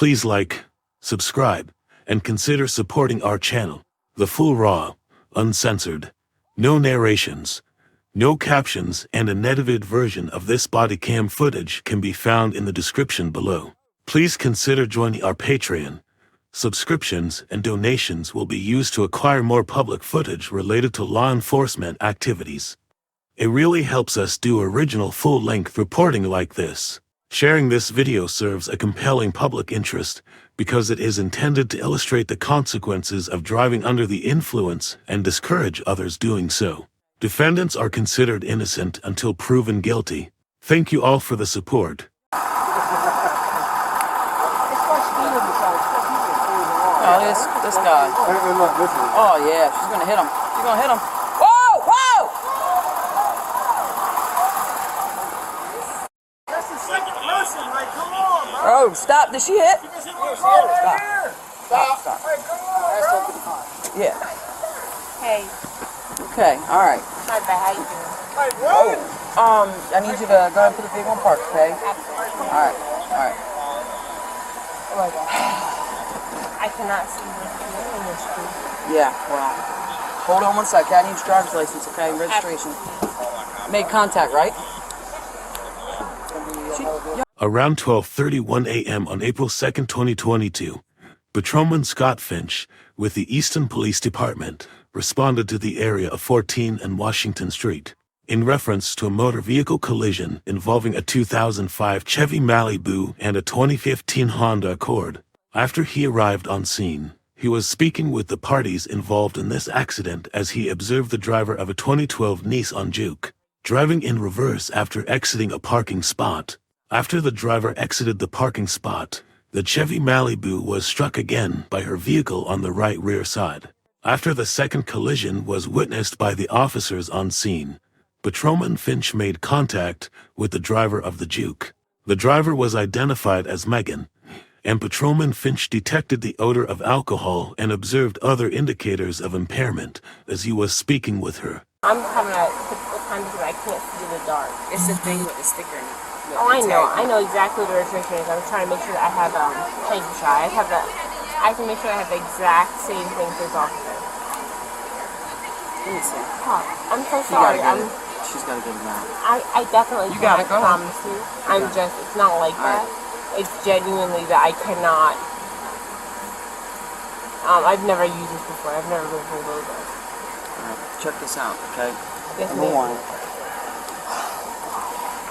Please like, subscribe, and consider supporting our channel. The full raw, uncensored, no narrations, no captions, and an edited version of this body cam footage can be found in the description below. Please consider joining our Patreon. Subscriptions and donations will be used to acquire more public footage related to law enforcement activities. It really helps us do original full-length reporting like this. Sharing this video serves a compelling public interest because it is intended to illustrate the consequences of driving under the influence and discourage others doing so. Defendants are considered innocent until proven guilty. Thank you all for the support. Oh, this guy. Oh, yeah, she's gonna hit him. She's gonna hit him. Whoa! Whoa! That's the second person, like, come on, bro. Oh, stop. Did she hit? Stop. Stop. Hey, come on, man. Yeah. Hey, Okay, alright. my bad. How you doing? Like, what? I need you to go ahead and put the vehicle in park, okay? Absolutely. Alright. Oh my God. I cannot see what's in this street. Yeah, well. Hold on one second. I need your driver's license, okay? Registration. Made contact, right? Around 12:31 a.m. on April 2, 2022, Patrolman Scott Finch, with the Easton Police Department, responded to the area of 14 and Washington Street in reference to a motor vehicle collision involving a 2005 Chevy Malibu and a 2015 Honda Accord. After he arrived on scene, he was speaking with the parties involved in this accident as he observed the driver of a 2012 Nissan Juke driving in reverse after exiting a parking spot. After the driver exited the parking spot, the Chevy Malibu was struck again by her vehicle on the right rear side. After the second collision was witnessed by the officers on scene, Patrolman Finch made contact with the driver of the Juke. The driver was identified as Megan, and Patrolman Finch detected the odor of alcohol and observed other indicators of impairment as he was speaking with her. I'm having a difficult time because I can't see in the dark. It's the thing with the sticker in it. Oh, I know exactly what the restriction is. I'm trying to make sure that I have, thank you, Shy. I can make sure I have the exact same thing for this officer. Let me see. Oh, I'm so sorry. She's gotta get it now. I definitely You got it, go ahead. promise you. It's not like that. It's genuinely that I cannot. I've never used this before. I've never been pulled over. Alright, check this out, okay? Yes, Number ma'am. one.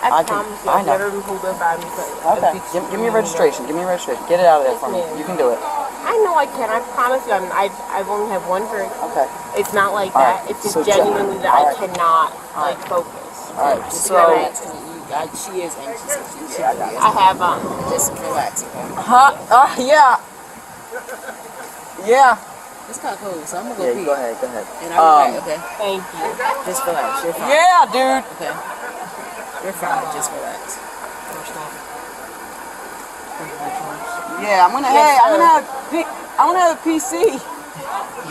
I promise you, I've never been pulled over by me. Okay, give me your registration. Give me your registration. Get it out of there for me. You can do it. I know I can. I promise you. I've only had one drink. Okay. It's not like All that. right. It's just So genuinely that all I right. cannot like focus. Alright, So, she is anxious. She really is. I have Just relax, okay? Yeah. Yeah. It's kind of cold, so I'm gonna go Yeah, pee. go ahead. And I'll be back, okay? thank you. Just relax. You're fine. Yeah, dude. Okay. You're fine. Just relax. Yeah, I'm gonna have a PC.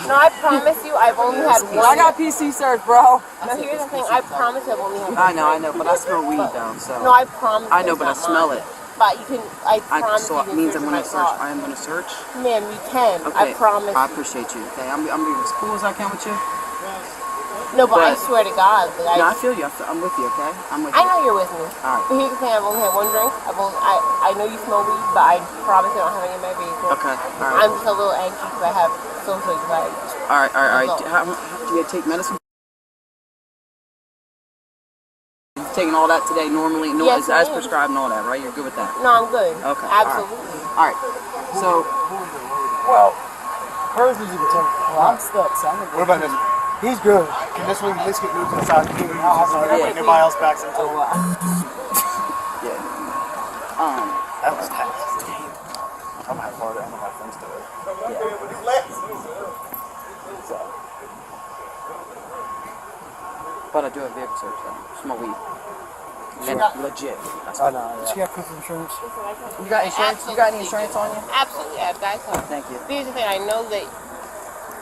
No, I promise you, I've only had one. I got PC search, bro. No, here's the thing. I promise I've only had one. I know, but I smell weed though, so. No, I promise. I know, it's but I not smell mine. it. But you can. I promise. So you it means I'm search gonna my search. car. I am gonna search. Ma'am, you can. Okay. I promise. I appreciate you. Okay, I'm being as cool as I can with you. No, but I but- swear to God, like, No, I feel you. I'm with you. Okay, I'm with I you. know you're with me. Alright. But here's the thing, I've only had one drink. I know you smell weed, but I promise I don't have any in my vehicle. Okay. All right. I'm just a little anxious because I have social anxiety. All right. That's all. Do you take medicine? You've taken all that today normally, Yes, as ma'am. prescribed and all that, right? You're good with that? No, I'm good. Okay. Absolutely. All right. So, Well, hers is even tell. Well, I'm stuck, so I'm gonna go What about this? He's good. Can this one at least get moved inside? Everybody else backs into it. yeah. That was tight. I'm gonna have harder. I'm gonna have friends do it. But I do have vehicle search though. Smell weed. And legit. That's I know. She got proof of insurance. You got insurance? You got any insurance on you? Absolutely, I've got some. Thank you. Here's the thing, I know that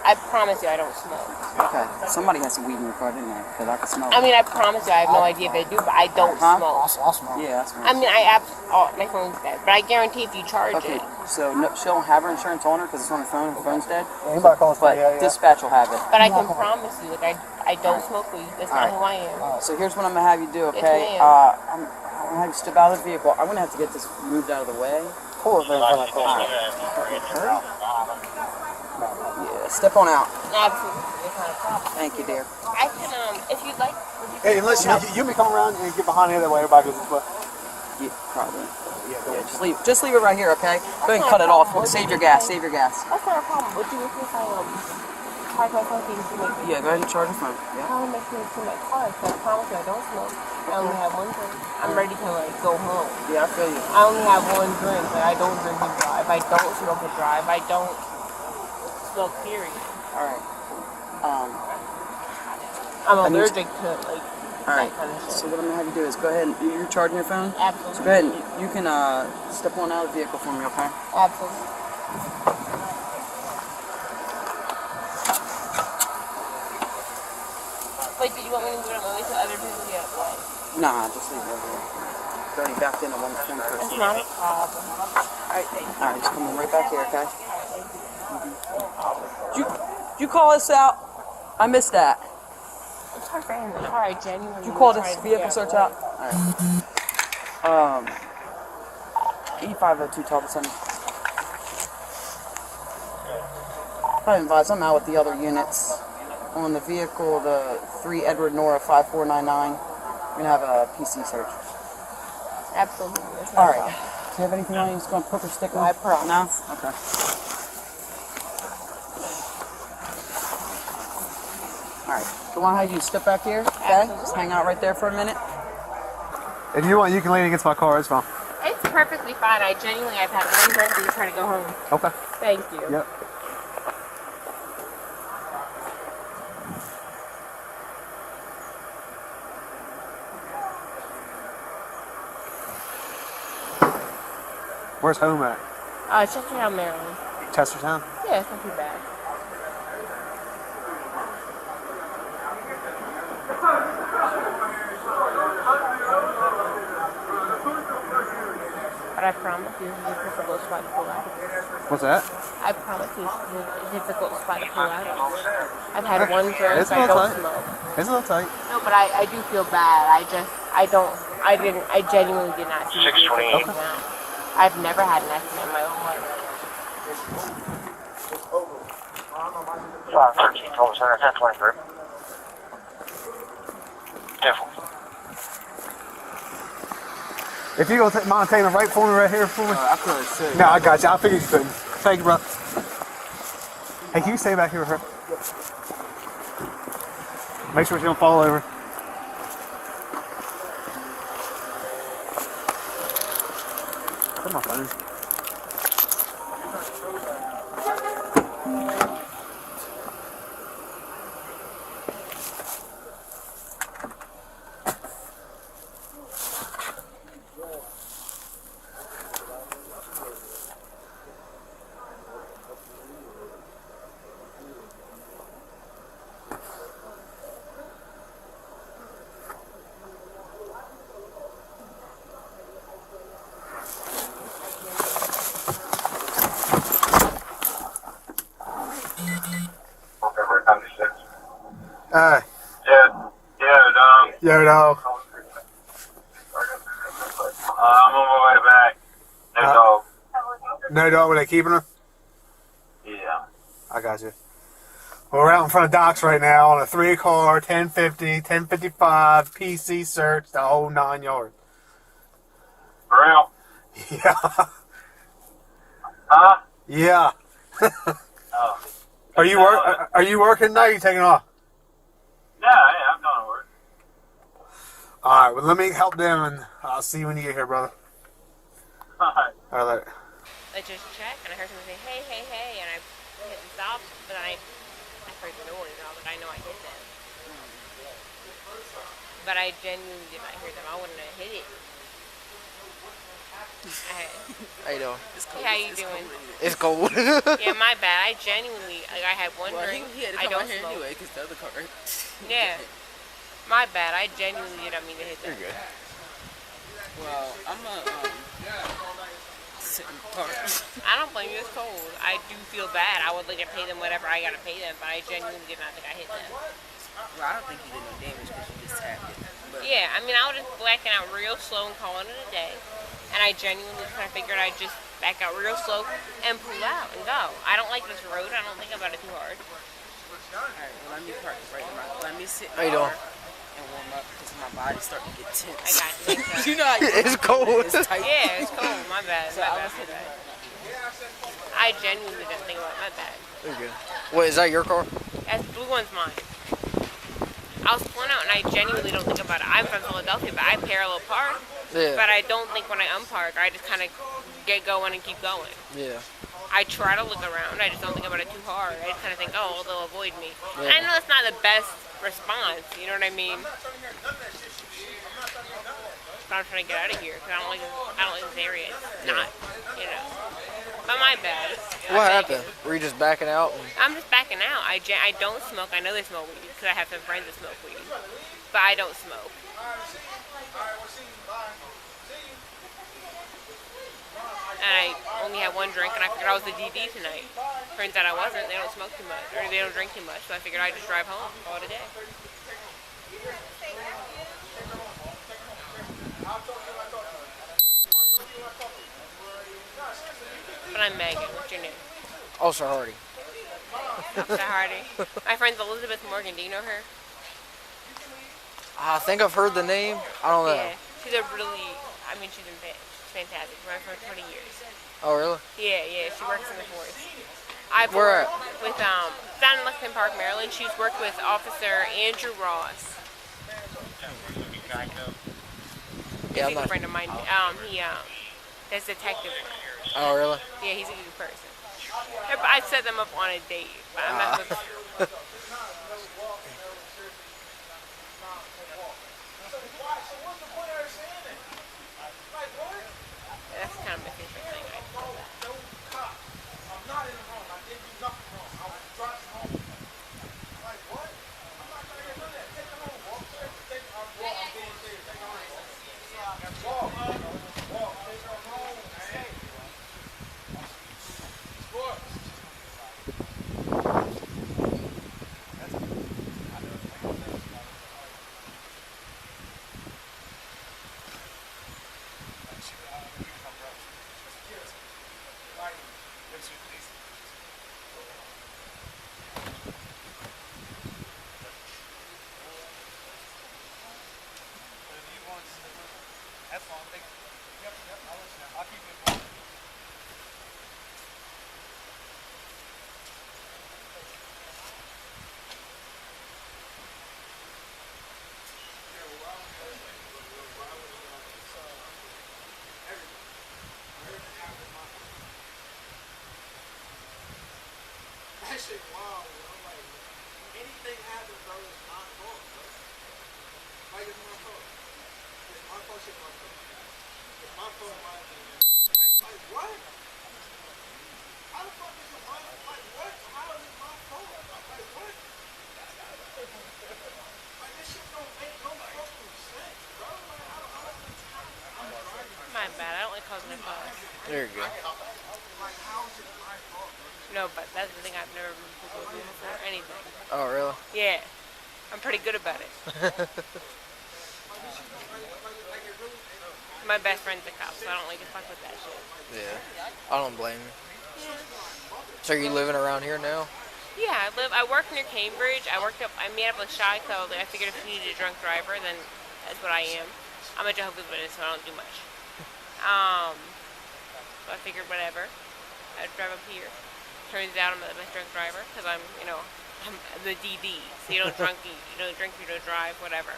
I promise you I don't smoke. Okay. Somebody has some weed in your car, didn't they? Because I can smell it. I mean, I promise you I have no idea if they do, but I don't smoke. I'll smoke. Yeah, that's I mean, my phone's dead, but I guarantee if you charge okay. it. So no, she don't have her insurance on her because it's on her phone. Her phone's dead. Anybody calls But yeah. dispatch will have it. But I can promise you, like, I don't smoke weed. That's not who I am. So here's what I'm gonna have you do, okay? Yes, ma'am. I'm gonna have you step out of the vehicle. I'm gonna have to get this moved out of the way. Pull it there in front of the car. Yeah, step on out. Absolutely. It's not a problem. Thank you, dear. I can, if you'd like. Hey, unless you may come around and get behind the other way, everybody goes this way. Yeah, probably. Yeah, just leave it right here, okay? Go ahead and cut it off. Save your gas. Save your gas. That's not a problem. Would you if I charge my phone to my car? Yeah, go ahead and charge your phone. Yeah. I want to make sure it's in my car, because I promise you I don't smoke. I only have one drink. I'm ready to, like, go home. Yeah, I feel you. I only have one drink, but I don't drink and drive. I don't smoke and drive. I don't smoke, period. All right. I'm allergic to, like, All right. that kind of shit. So what I'm gonna have you do is go ahead and you're charging your phone. Absolutely. So go ahead and you can step on out of the vehicle for me, okay? Absolutely. Wait, did you want me to move it on my way so other people get what? Nah, just leave it over here. It's already backed into one person. It's not a problem. Alright, thank you. All right, just come on right back here, okay? Did you call us out? I missed that. I'm sorry for in the car. I genuinely. Did you call this tried to vehicle get search away. out? All right. E502 Talbot Center. I advise I'm out with the other units. On the vehicle, the 3 Edward Nora 5499. We're gonna have a PC search. Absolutely. It's not All a right. problem. Do you have anything on you? Just gonna put or stick on? I promise. No? Okay. All right. So why don't you step back here? Okay. Absolutely. Just hang out right there for a minute. If you want, you can lean against my car. It's fine. It's perfectly fine. I've had one drink and I'm trying to go home. Okay. Thank you. Yep. Where's home at? Chestertown, Maryland. Chestertown? Yeah, it's not too bad. But I promise you, this is a difficult spot to pull out of. What's that? I promise you, this is a difficult spot to pull out of. I've had one drink, It's a I little don't tight. smoke. It's a little tight. No, but I do feel bad. I genuinely did not see you doing that. I've never had an accident in my own life. 13, 12, 1023. Careful. If you gonna mind taking a right for me right here for me? I could sit. No, I got you. I figured you couldn't. Thank you, bro. Hey, can you stay back here with her? Make sure she don't fall over. Put my phone. Yo, dog. I'm on my way back. No dog. No dog, were they keeping her? Yeah. I got you. Well, we're out in front of Doc's right now on a 3-car, 1050, 1055, PC search, the whole 9 yards. For real? Yeah. Huh? Yeah. Oh. Are you working tonight or are you taking off? Yeah, I'm going to work. Alright, well let me help them and I'll see you when you get here, brother. Alright. Alright. I just checked and I heard someone say, hey, hey, hey, and I hit the stop, but then I heard the noise and I was like, I know I hit them. But I genuinely did not hear them. I wouldn't have hit it. How you doing? Hey, how you doing? It's cold. Yeah, my bad. I genuinely, like, I had one drink. He had to I come don't out here smoke. anyway, because the other car. Yeah. My bad. I genuinely did not mean to hit that. You're good. Well, I'm a sit in the car. I don't blame you. It's cold. I do feel bad. I would like to pay them whatever I gotta pay them, but I genuinely did not think I hit them. Well, I don't think you did no damage because you just tapped it. But Yeah, I mean, I was just blacking out real slow and calling it a day. And I genuinely just kind of figured I'd just back out real slow and pull out and go. I don't like this road. I don't think about it too hard. alright, well, let me park right in my. Let me sit in How you the doing? car and warm up because my body's starting to get tense. I got you. Thanks, You know how you It's cold. It's tight. Yeah, it's cold. My bad. So My I bad. was My hitting bad. I genuinely didn't think about it. My bad. You're good. What, is that your car? That's blue one's mine. I was pulling out and I genuinely don't think about it. I'm from Philadelphia, but I parallel park. Yeah. But I don't think when I unpark, I just kind of get going and keep going. Yeah. I try to look around. I just don't think about it too hard. I just kind of think, oh, they'll avoid me. Yeah. And I know that's not the best response. You know what I mean? But I'm trying to get out of here because I don't like this area. It's not, you know. But my bad. What happened? Were you just backing out? I'm just backing out. I don't smoke. I know they smoke weed because I have some friends that smoke weed. But I don't smoke. And I only had one drink, and I figured I was the DD tonight. Turns out I wasn't. They don't smoke too much, or they don't drink too much, so I figured I'd just drive home, call it a day. But I'm Megan. What's your name? Also Hardy. Officer Hardy. My friend's Elizabeth Morgan. Do you know her? I think I've heard the name. I don't know. Yeah. She's a really, she's fantastic. She's been for 20 years. Oh, really? Yeah. She works in the force. I've Where at? worked with, down in Lexington Park, Maryland. She's worked with Officer Andrew Ross. Yeah, I'm He's a not. friend of mine. He does detective work. Oh, really? Yeah, he's a good person. I set them up on a date, but I'm not supposed to. That's kind of my favorite thing. I call that. That shit wild, bro. Like, anything happens, bro, it's my fault, bro. Like, it's my fault. It's my fault, shit, my fault. It's my fault, my like, what? How the fuck is it my fault? Like, what? How is it my fault? Like, what? Like, this shit don't make no fucking sense, bro. Like, I'm driving. My bad. I don't like causing a fuss. There you go. Like, how is it my fault, bro? No, but that's the thing I've never been people do before anything. Oh, really? Yeah, I'm pretty good about it. My best friend's a cop, so I don't like to fuck with that shit. Yeah. I don't blame you. So are you living around here now? Yeah, I work near Cambridge. I made up with Shy, so I figured if you needed a drunk driver, then that's what I am. I'm a Jehovah's Witness, so I don't do much. So I figured whatever. I'd drive up here. Turns out I'm the best drunk driver, because I'm the DD. So you don't drink, you don't drive, whatever.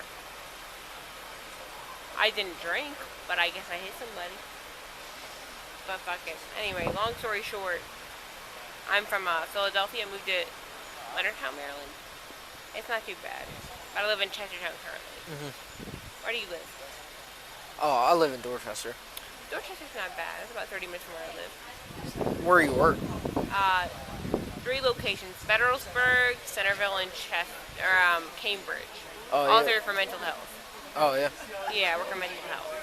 I didn't drink, but I guess I hit somebody. But fuck it. Anyway, long story short, I'm from Philadelphia. I moved to Leonardtown, Maryland. It's not too bad. But I live in Chestertown currently. Where do you live? Oh, I live in Dorchester. Dorchester's not bad. It's about 30 minutes from where I live. Where you work? 3 locations: Federalsburg, Centerville, and Cambridge. Oh, All yeah. 3 for mental health. Oh, yeah. Yeah, I work in mental health.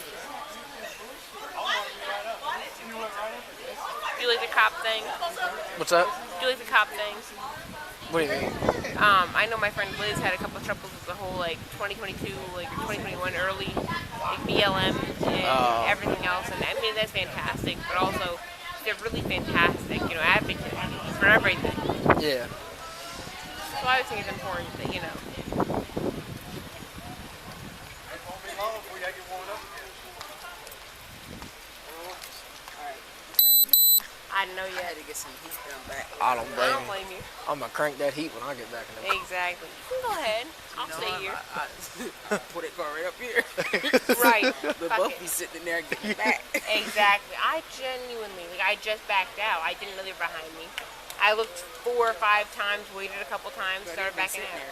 Do you like the cop thing? What's that? Do you like the cop thing? What do you mean? I know my friend Liz had a couple of troubles with the whole 2022, 2021 early BLM and everything else, and I mean that's fantastic. But also, they're really fantastic, advocates for everything. Yeah. So I would think it's important that I didn't know you I had had to get some heat done back. I don't I don't blame blame you. you. I'm gonna crank that heat when I get back in the Exactly. You can go ahead. I'll stay here. I put it car right up here. Right. The Fuck both it. be sitting there getting back. Exactly. I genuinely, I just backed out. I didn't know they were behind me. I looked 4 or 5 times, waited a couple times, started backing out.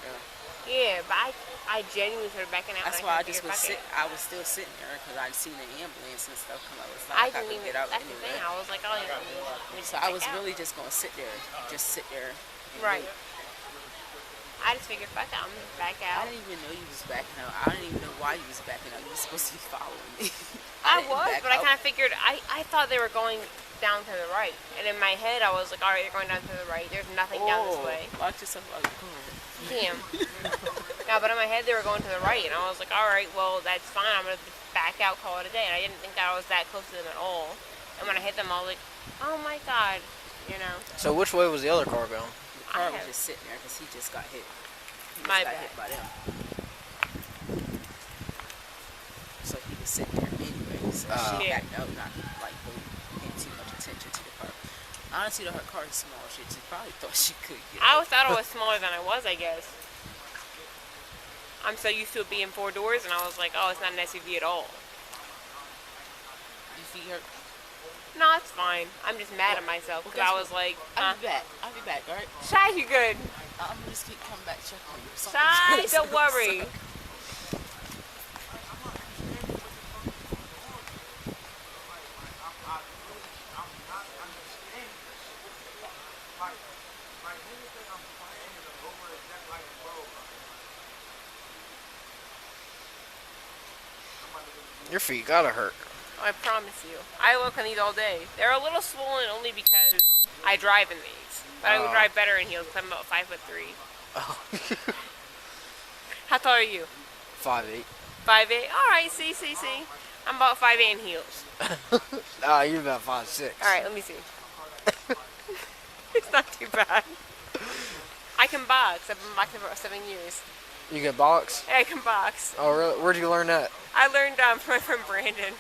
Yeah, but I genuinely started backing out. That's why I just was I was still sitting there because I'd seen the ambulance and stuff come up. It's not I like I didn't could even. get out That's the anyway. thing. I was like, oh, yeah. So I was really just gonna sit there, and Right. wait. I just figured, fuck it, I'm gonna back I out. didn't even know you was backing out. I didn't even know why you was backing out. You were supposed to be following me. I didn't was, back but I out. kind of figured, I thought they were going down to the right. And in my head, I was like, all right, you're going down to the right. There's nothing down this way. Watch yourself out the car. Damn. No, but in my head, they were going to the right. And I was like, all right, well, that's fine. I'm going to back out, call it a day. And I didn't think that I was that close to them at all. And when I hit them, I was like, oh my God, So which way was the other car going? The car was just sitting there because he just got hit. He My just got bad. hit by them. So he was sitting there anyway. So she Yeah. backed out, not like really paying too much attention to the car. Honestly, though, her car is small. She probably thought she could get I out. thought it was smaller than I was, I guess. I'm so used to it being 4 doors, and I was like, oh, it's not an SUV at all. You see her? No, it's fine. I'm just mad at myself because I was like, I'll be back. I'll be back, alright? Shy, you good. I'm gonna just keep coming back check on you. Shy, don't worry. Your feet gotta hurt. I promise you. I work on these all day. They're a little swollen only because I drive in these. But I would drive better in heels because I'm about 5'3". Oh. How tall are you? 5'8". 5'8". All right, see. I'm about 5'8" in heels. Ah, you're about 5'6". All right, let me see. It's not too bad. I can box. I've been boxing for about 7 years. You can box? Yeah, I can box. Oh, really? Where'd you learn that? I learned from my friend Brandon.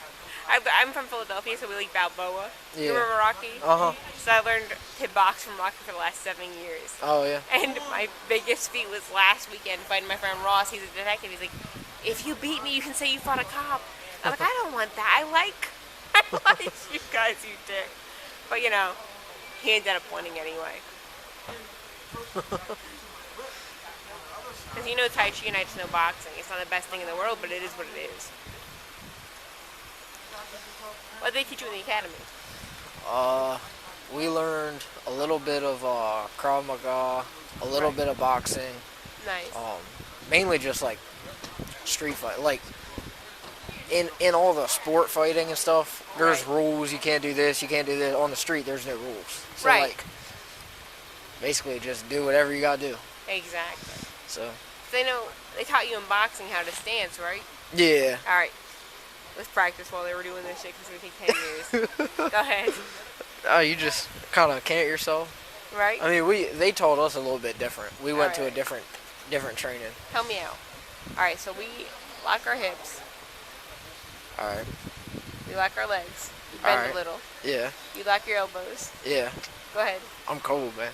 I'm from Philadelphia, so we like Balboa. Yeah. You remember Rocky? Uh-huh. So I learned to box from Rocky for the last 7 years. Oh, yeah. And my biggest feat was last weekend fighting my friend Ross. He's a detective. He's like, if you beat me, you can say you fought a cop. I'm like, I don't want that. I like you guys, you dick. But he ended up winning anyway. Because Tai Chi and I just know boxing. It's not the best thing in the world, but it is what it is. What did they teach you in the academy? We learned a little bit of Krav Maga, a little bit of boxing. Nice. Mainly just like street fight. Like in all the sport fighting and stuff, there's rules. You can't do this. You can't do this. On the street, there's no rules. So like, basically, just do whatever you gotta do. Exactly. So. They taught you in boxing how to stance, right? Yeah. All right. Let's practice while they were doing this shit because it would take 10 years. Go ahead. You just kind of can't yourself. Right? I mean, they taught us a little bit different. We went to a different training. Help me out. All right, so we lock our hips. All right. We lock our legs. We bend a little. Yeah. You lock your elbows. Yeah. Go ahead. I'm cold, man.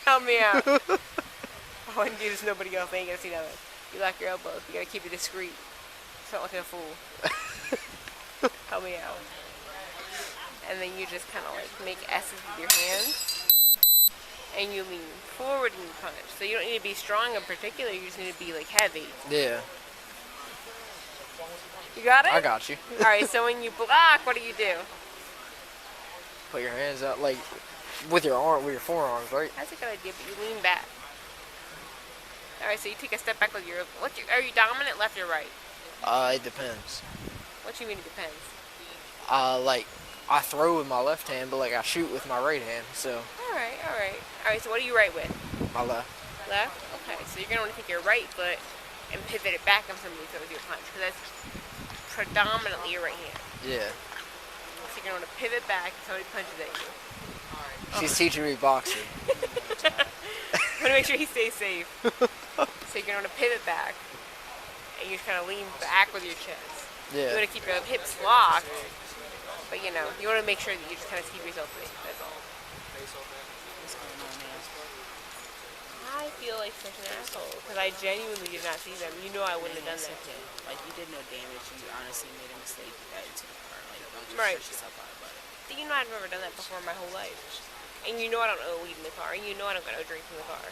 Help me out. I want to do this. Nobody else ain't gonna see nothing. You lock your elbows. You gotta keep it discreet. Don't look like a fool. Help me out. And then you just kind of like make S's with your hands. And you lean forward and you punch. So you don't need to be strong in particular. You just need to be like heavy. Yeah. You got it? I got you. Alright, so when you block, what do you do? Put your hands out, like, with your forearms, right? That's a good idea, but you lean back. Alright, so you take a step back with are you dominant, left or right? It depends. What do you mean it depends? Like, I throw with my left hand, but, like, I shoot with my right hand, so. Alright, so what are you right with? My left. Left? Okay, so you're going to want to take your right foot and pivot it back if somebody throws you a punch, because that's predominantly your right hand. Yeah. So you're going to want to pivot back if somebody punches at you. She's teaching me boxing. I want to make sure he stays safe. So you're going to want to pivot back, and you just kind of lean back with your chest. Yeah. You want to keep your hips locked, but you know, you want to make sure that you just kind of keep yourself safe, that's all. I feel like such an asshole, because I genuinely did not see them. You know I wouldn't have done that. Like, you did no damage. You honestly made a mistake. You got into the car. Like, don't just Right. stress yourself out about it. But you know I've never done that before in my whole life. And you know I don't owe weed in the car, and you know I don't got no drink in the car.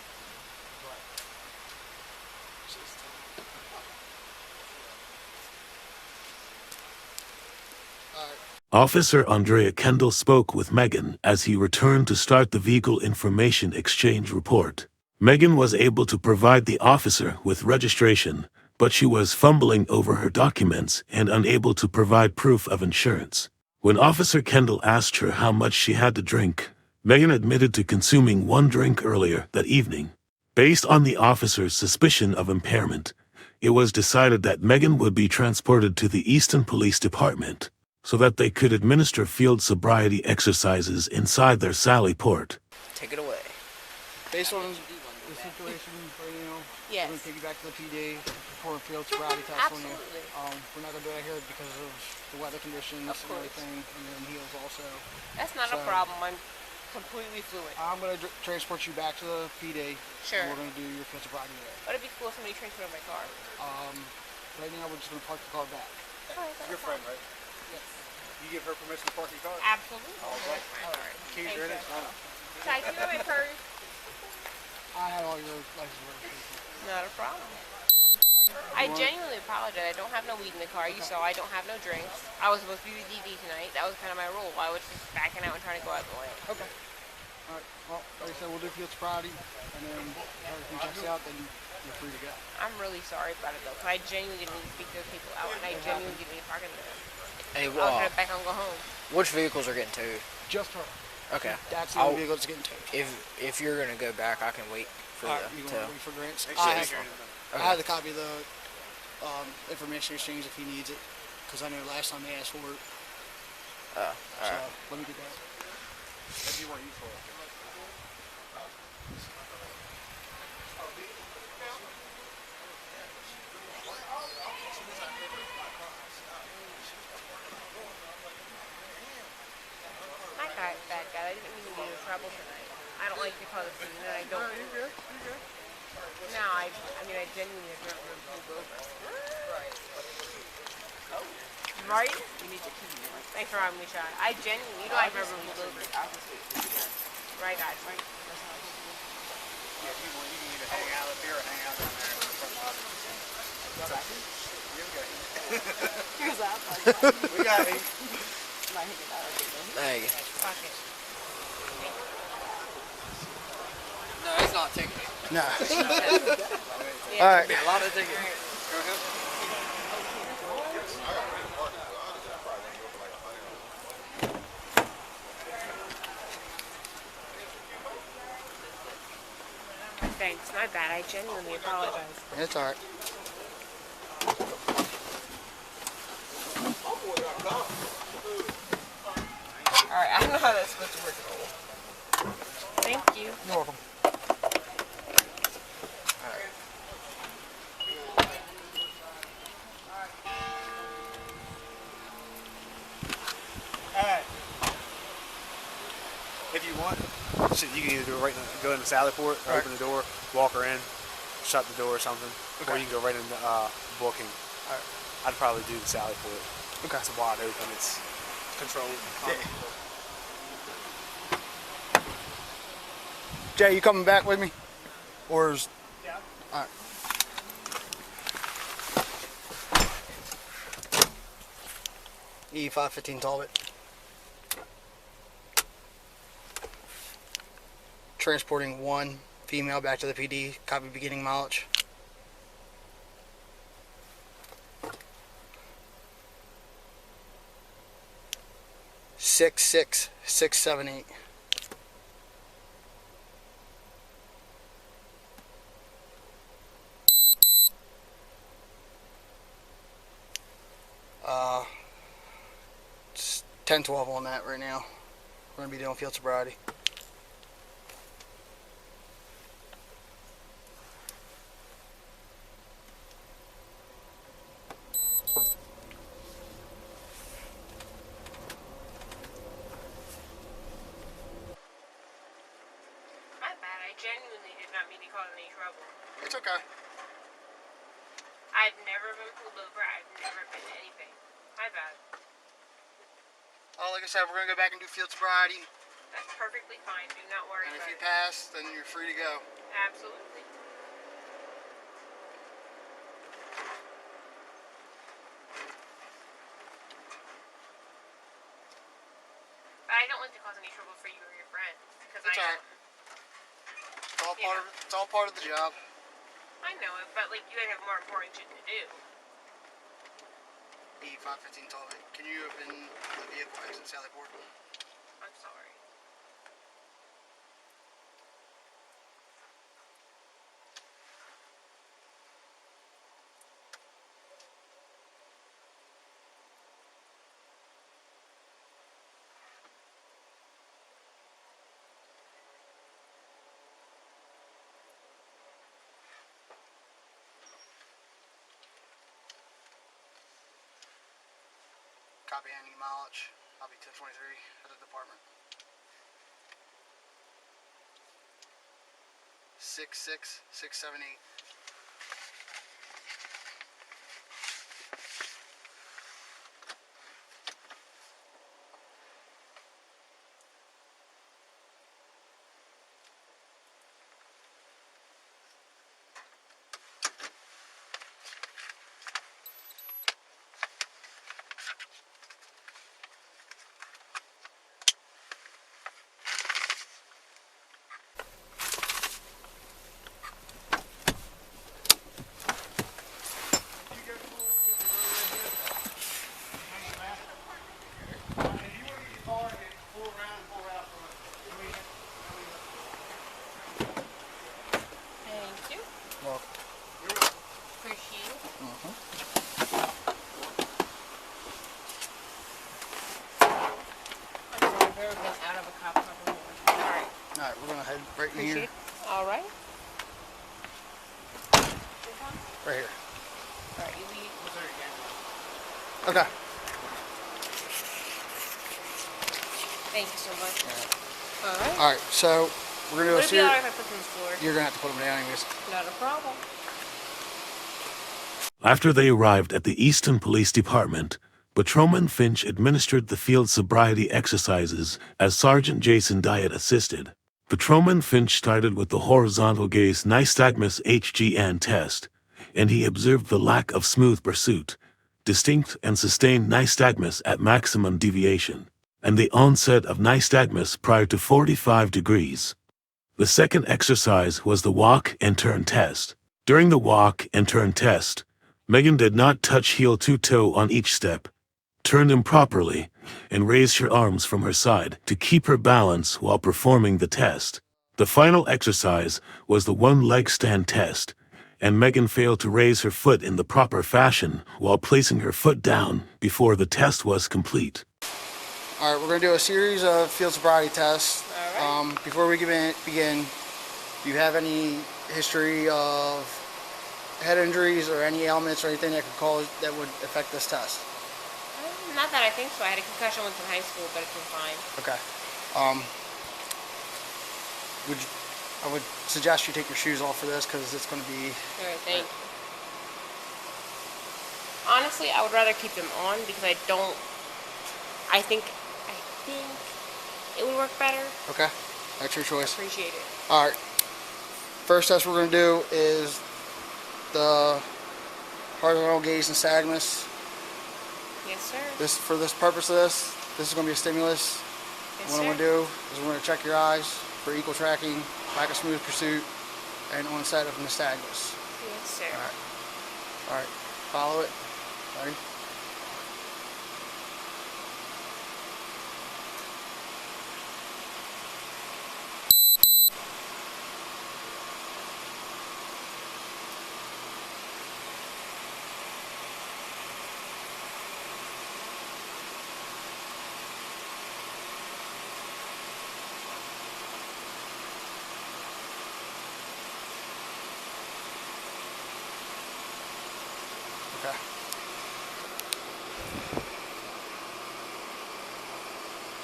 Officer Andrea Kendall spoke with Megan as he returned to start the vehicle information exchange report. Megan was able to provide the officer with registration, but she was fumbling over her documents and unable to provide proof of insurance. When Officer Kendall asked her how much she had to drink, Megan admitted to consuming one drink earlier that evening. Based on the officer's suspicion of impairment, it was decided that Megan would be transported to the Easton Police Department so that they could administer field sobriety exercises inside their Sally Port. Take it away. Based on the situation right now, Yes. we're going to take you back to the PD for a field sobriety test on you. Absolutely. We're not going to do that here because of the weather conditions Of and course. everything, and then heels also. That's not a So- problem. I'm completely fluid. I'm going to transport you back to the PD. Sure. And we're going to do your field sobriety there. But it'd be cool if somebody transferred my car. Right now, we're just going to park the car back. Your friend, right? Yes. You give her permission to park your car? Absolutely. Keys are in it? Ty, do you have my purse? I have all your license registration. Not a problem. I genuinely apologize. I don't have no weed in the car. You saw I don't have no drinks. I was supposed to be with DD tonight. That was kind of my rule. I was just backing out and trying to go out the way. Okay. All right. Well, like I said, we'll do field sobriety, and then if everything checks out, then you're free to go. I'm really sorry about it though, because I genuinely didn't need to speak those people out, and I genuinely didn't need to talk to them. Hey, I was trying to back out and go home. which vehicles are getting towed? Just her. Okay. That's the only vehicle that's getting towed. If you're gonna go back, I can wait for All right, the you tow. want to wait for grants? Yes. I have the copy of the information exchange if he needs it, because I know last time they asked for it. All So right. let me get that. If you want you for it. Bad guy. I didn't mean to get into trouble tonight. I don't like to call this and I don't. No, I mean, I genuinely have never been pulled over. Right? You need your keys. Thanks for having me, Sean. I genuinely, you know, I've never been pulled over. Right, guys, right? Yeah, if you want, you can either hang out up here or hang out down there in front of the office. Here's that. We got him. There you go. Fuck it. No, it's not ticket. No. Yeah. All right. A lot of tickets. Thanks. My bad. I genuinely apologize. It's all right. Alright, I don't know how that's supposed to work at all. Thank you. You're welcome. Alright. If you want, so you can either do it right now, go in the Sally Port, or open the door, walk her in, shut the door or something, or you can go right in the booking. I'd probably do the Sally Port. Okay. It's wide open, it's controlled. Jay, you coming back with me? Or is... All right. E515 Talbot. Transporting one female back to the PD. Copy beginning mileage. Six 678. It's 10-12 on that right now. We're gonna be doing field sobriety. My bad. I genuinely did not mean to cause any trouble. It's okay. I've never been pulled over. I've never been anything. My bad. Like I said, we're gonna go back and do field sobriety. That's perfectly fine. Do not worry And if about you it. pass, then you're free to go. Absolutely. But I don't want to cause any trouble for you or your friends. Because It's I alright. It's all part of the job. I know it, but like you guys have more important shit to do. E515 Talbot. Can you open the vehicle exit Sally Port? I'm sorry. Copy any mileage. I'll be 1023 at the department. 66678. Thank you. Well, Appreciate it. I'm sorry, I've never been out of a cop car before. Alright. alright, we're gonna head right in Appreciate here. it. Alright. Right here. Alright, you leave. Okay. Thank you so much. Alright. Alright, so we're gonna do a Would it be series. alright if I put them on the floor? You're gonna have to put them down anyways. Not a problem. After they arrived at the Easton Police Department, Patrolman Finch administered the field sobriety exercises as Sergeant Jason Dyatt assisted. Patrolman Finch started with the horizontal gaze nystagmus HGN test, and he observed the lack of smooth pursuit, distinct and sustained nystagmus at maximum deviation, and the onset of nystagmus prior to 45 degrees. The second exercise was the walk and turn test. During the walk and turn test, Megan did not touch heel to toe on each step, turned improperly, and raised her arms from her side to keep her balance while performing the test. The final exercise was the one-leg stand test, and Megan failed to raise her foot in the proper fashion while placing her foot down before the test was complete. Alright, we're gonna do a series of field sobriety tests. Alright. Before we begin, do you have any history of head injuries or any ailments or anything that would affect this test? Not that I think so. I had a concussion once in high school, but it's been fine. Okay. I would suggest you take your shoes off for this because it's going to be. Alright, thank you. Honestly, I would rather keep them on because I think it would work better. Okay. That's your choice. Appreciate it. Alright. First test we're going to do is the horizontal gaze nystagmus. Yes, sir. For this purpose of this is going to be a stimulus. Yes, What I'm going to do is we're going to check your eyes for equal tracking, lack of smooth pursuit, and onset of nystagmus. Yes, sir. All right. Follow it. Ready? Okay.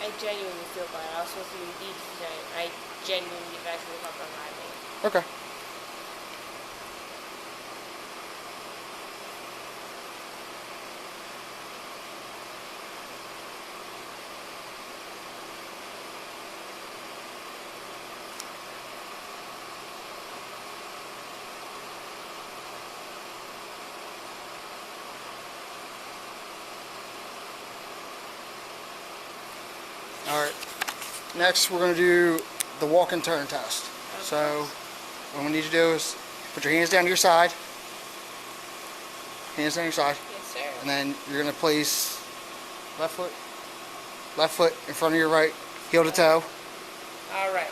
I genuinely feel bad. I was supposed to be deep today. I genuinely get back to the fuck on driving. Okay. All right. Next, we're going to do the walk and turn test. Okay. So, what we need to do is put your hands down to your side. Hands down your side. Yes, sir. And then you're going to place left foot in front of your right, heel to toe. All right.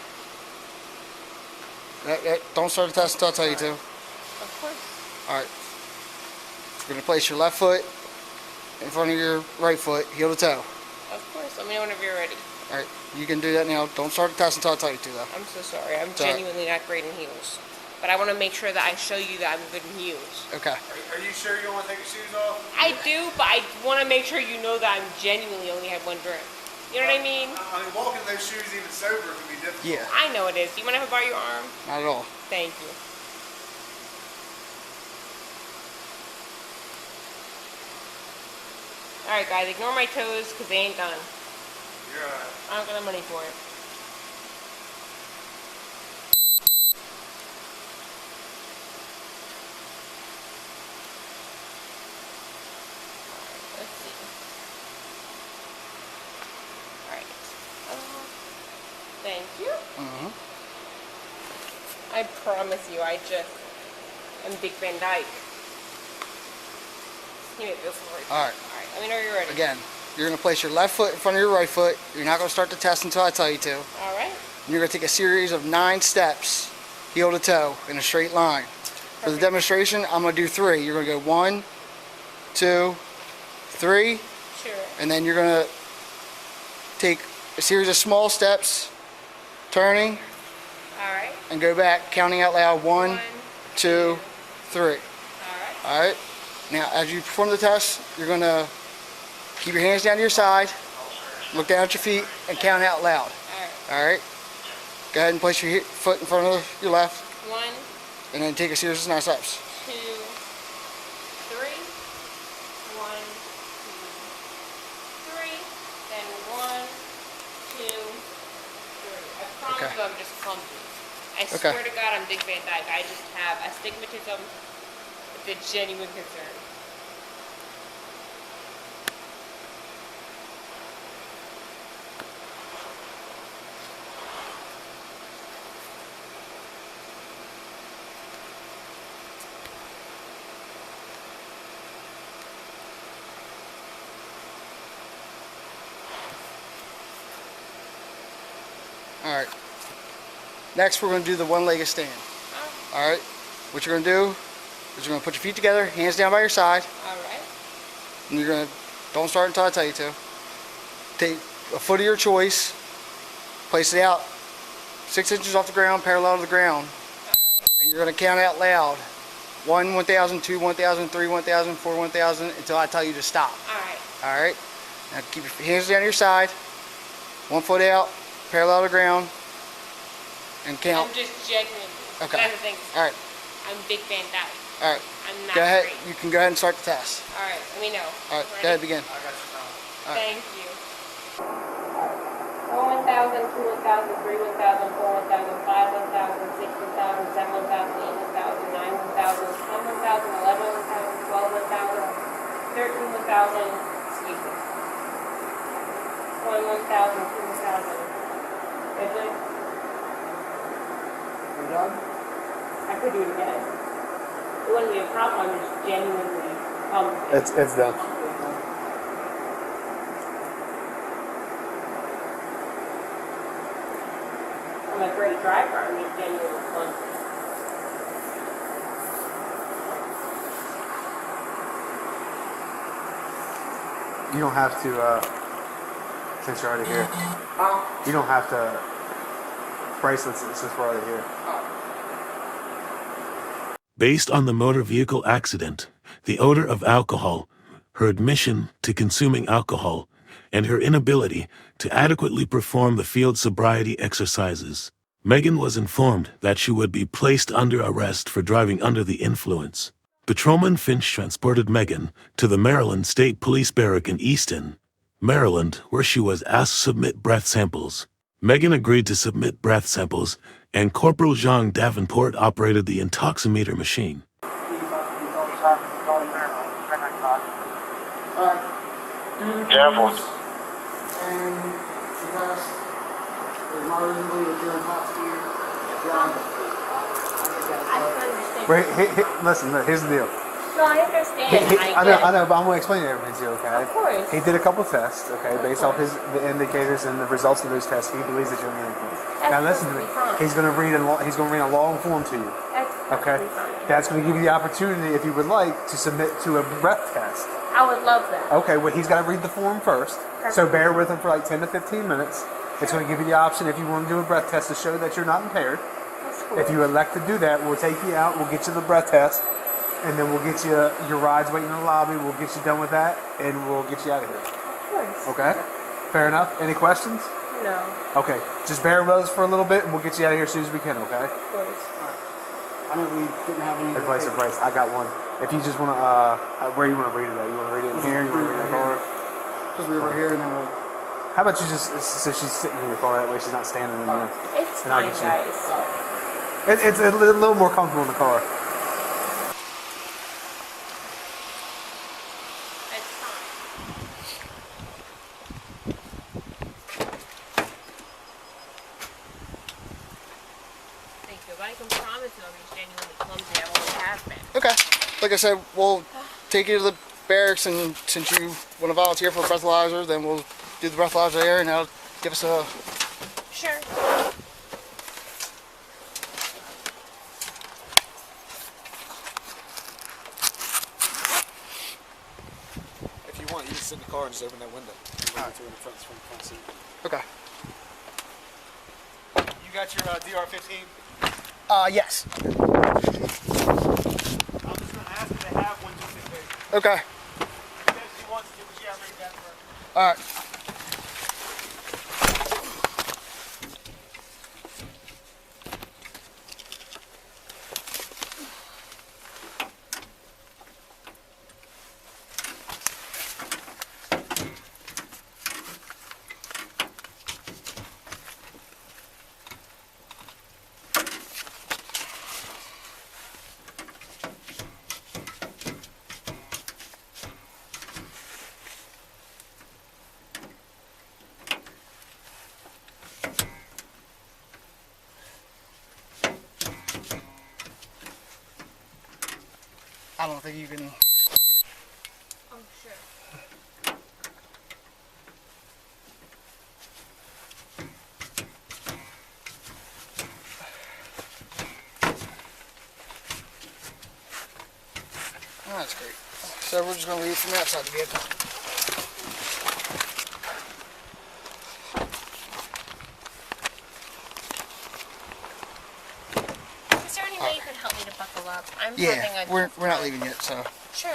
Don't start the test until I tell you to. Of course. All right. You're going to place your left foot in front of your right foot, heel to toe. Of course. Let me know whenever you're ready. All right. You can do that now. Don't start the test until I tell you to, though. I'm so sorry. I'm It's all right. genuinely not great in heels. But I want to make sure that I show you that I'm good in heels. Okay. Are you sure you don't want to take your shoes off? I do, but I want to make sure you know that I'm genuinely only have one drink. You know what I mean? I mean, walking those shoes even sober can be difficult. Yeah. I know it is. Do you want to have a bar your arm? Not at all. Thank you. Alright guys, ignore my toes because they ain't done. You're alright. I don't got the money for it. Alright, let's see. Alright. Thank you. Mm-hmm. I promise you, I just am Dick Van Dyke. You may feel sorry. All right. Alright, let me know you're ready. Again, you're going to place your left foot in front of your right foot. You're not going to start the test until I tell you to. Alright. And you're going to take a series of 9 steps, heel to toe, in a straight line. For the demonstration, I'm going to do 3. You're going to go 1, 2, 3, Sure. and then you're going to take a series of small steps, turning, Alright. and go back, counting out loud. 1, 2, 3. Alright. All right. Now, as you perform the test, you're going to keep your hands down to your side, look down at your feet, and count out loud. Alright. All right. Go ahead and place your foot in front of your left, 1, and then take a series of 9 steps. 2, 3. 1, 2, 3. Then 1, 2, 3. I promise Okay. you I'm just clumsy. I Okay. swear to God I'm Dick Van Dyke. I just have astigmatism. It's a genuine concern. All right. Next, we're going to do the one-legged stand. Oh, All right. What you're going to do is you're going to put your feet together, hands down by your side, alright. and you're going to, don't start until I tell you to. Take a foot of your choice, place it out 6 inches off the ground, parallel to the ground, and you're going to count out loud. 1, 1,000, 2, 1,000, 3, 1,000, 4, 1,000, until I tell you to stop. Alright. All right. Now keep your hands down to your side, 1 foot out, parallel to the ground, and count. I'm just genuinely. Okay. That's the thing. All right. I'm Dick Van Dyke. All right. I'm not Go ahead. great. You can go ahead and start the test. Alright, let me know. All right. Ready? Go ahead. Begin. I got your time. All right. Thank you. 1,000, 2, 1,000, 3, 1,000, 4, 1,000, 5, 1,000, 6, 1,000, 7, 1,000, 8, 1,000, 9, 1,000, 10, 1,000, 11, 1,000, 12, 1,000, 13, 1,000, pieces. 1,000, 2,000. Ridley? You done? I could do it again. It wouldn't be a problem. I'm just genuinely pumped. It's done. I'm a great driver. I'm just genuinely pumped. You don't have to, since you're already here. You don't have to bracelets since we're already here. Based on the motor vehicle accident, the odor of alcohol, her admission to consuming alcohol, and her inability to adequately perform the field sobriety exercises, Megan was informed that she would be placed under arrest for driving under the influence. Patrolman Finch transported Megan to the Maryland State Police Barrack in Easton, Maryland, where she was asked to submit breath samples. Megan agreed to submit breath samples, and Corporal Jean Davenport operated the intoximeter machine. Careful. And the test is not reasonably if you're intoxicated. Wait, listen, here's the deal. No, I understand. I know, but I'm going to explain everything to you, okay? Of course. He did a couple tests, okay, based off the indicators and the results of those tests. He believes that you're in influence. Now listen to me. He's going to read a long form to you. Okay? That's going to give you the opportunity, if you would like, to submit to a breath test. I would love that. Okay, well, he's got to read the form first. So bear with him for like 10 to 15 minutes. It's going to give you the option if you want to do a breath test to show that you're not impaired. That's cool. If you elect to do that, we'll take you out, we'll get you the breath test, and then we'll get you your rides waiting in the lobby. We'll get you done with that, and we'll get you out of here. Of course. Okay? Fair enough? Any questions? No. Okay. Just bear with us for a little bit, and we'll get you out of here as soon as we can, okay? Of course. I know we didn't have any. Advice. I got one. If you just want to, where you want to read it at? You want to read it in here? You want to read it in the car? Because we were here and then we'll. How about you just, so she's sitting in your car, that way she's not standing in there. It's And I'll fine, get you. guys. It's a little more comfortable in the car. It's fine. Thank you. But I can promise you I'll be genuinely clumsy. I always have been. Okay. Like I said, we'll take you to the barracks, and since you want to volunteer for a breathalyzer, then we'll do the breathalyzer there, and that'll give us a. Sure. If you want, you can sit in the car and just open that window. In the front seat. Okay. You got your DR-15? Yes. I'm just going to ask you to have one just in case. Okay. Because she wants to, but she already got it. All right. I don't think you can open it. Oh, sure. Oh, that's great. So we're just going to leave from outside the vehicle. Is there any way you could help me to buckle up? I'm Yeah, having a we're not leaving yet, so. Sure.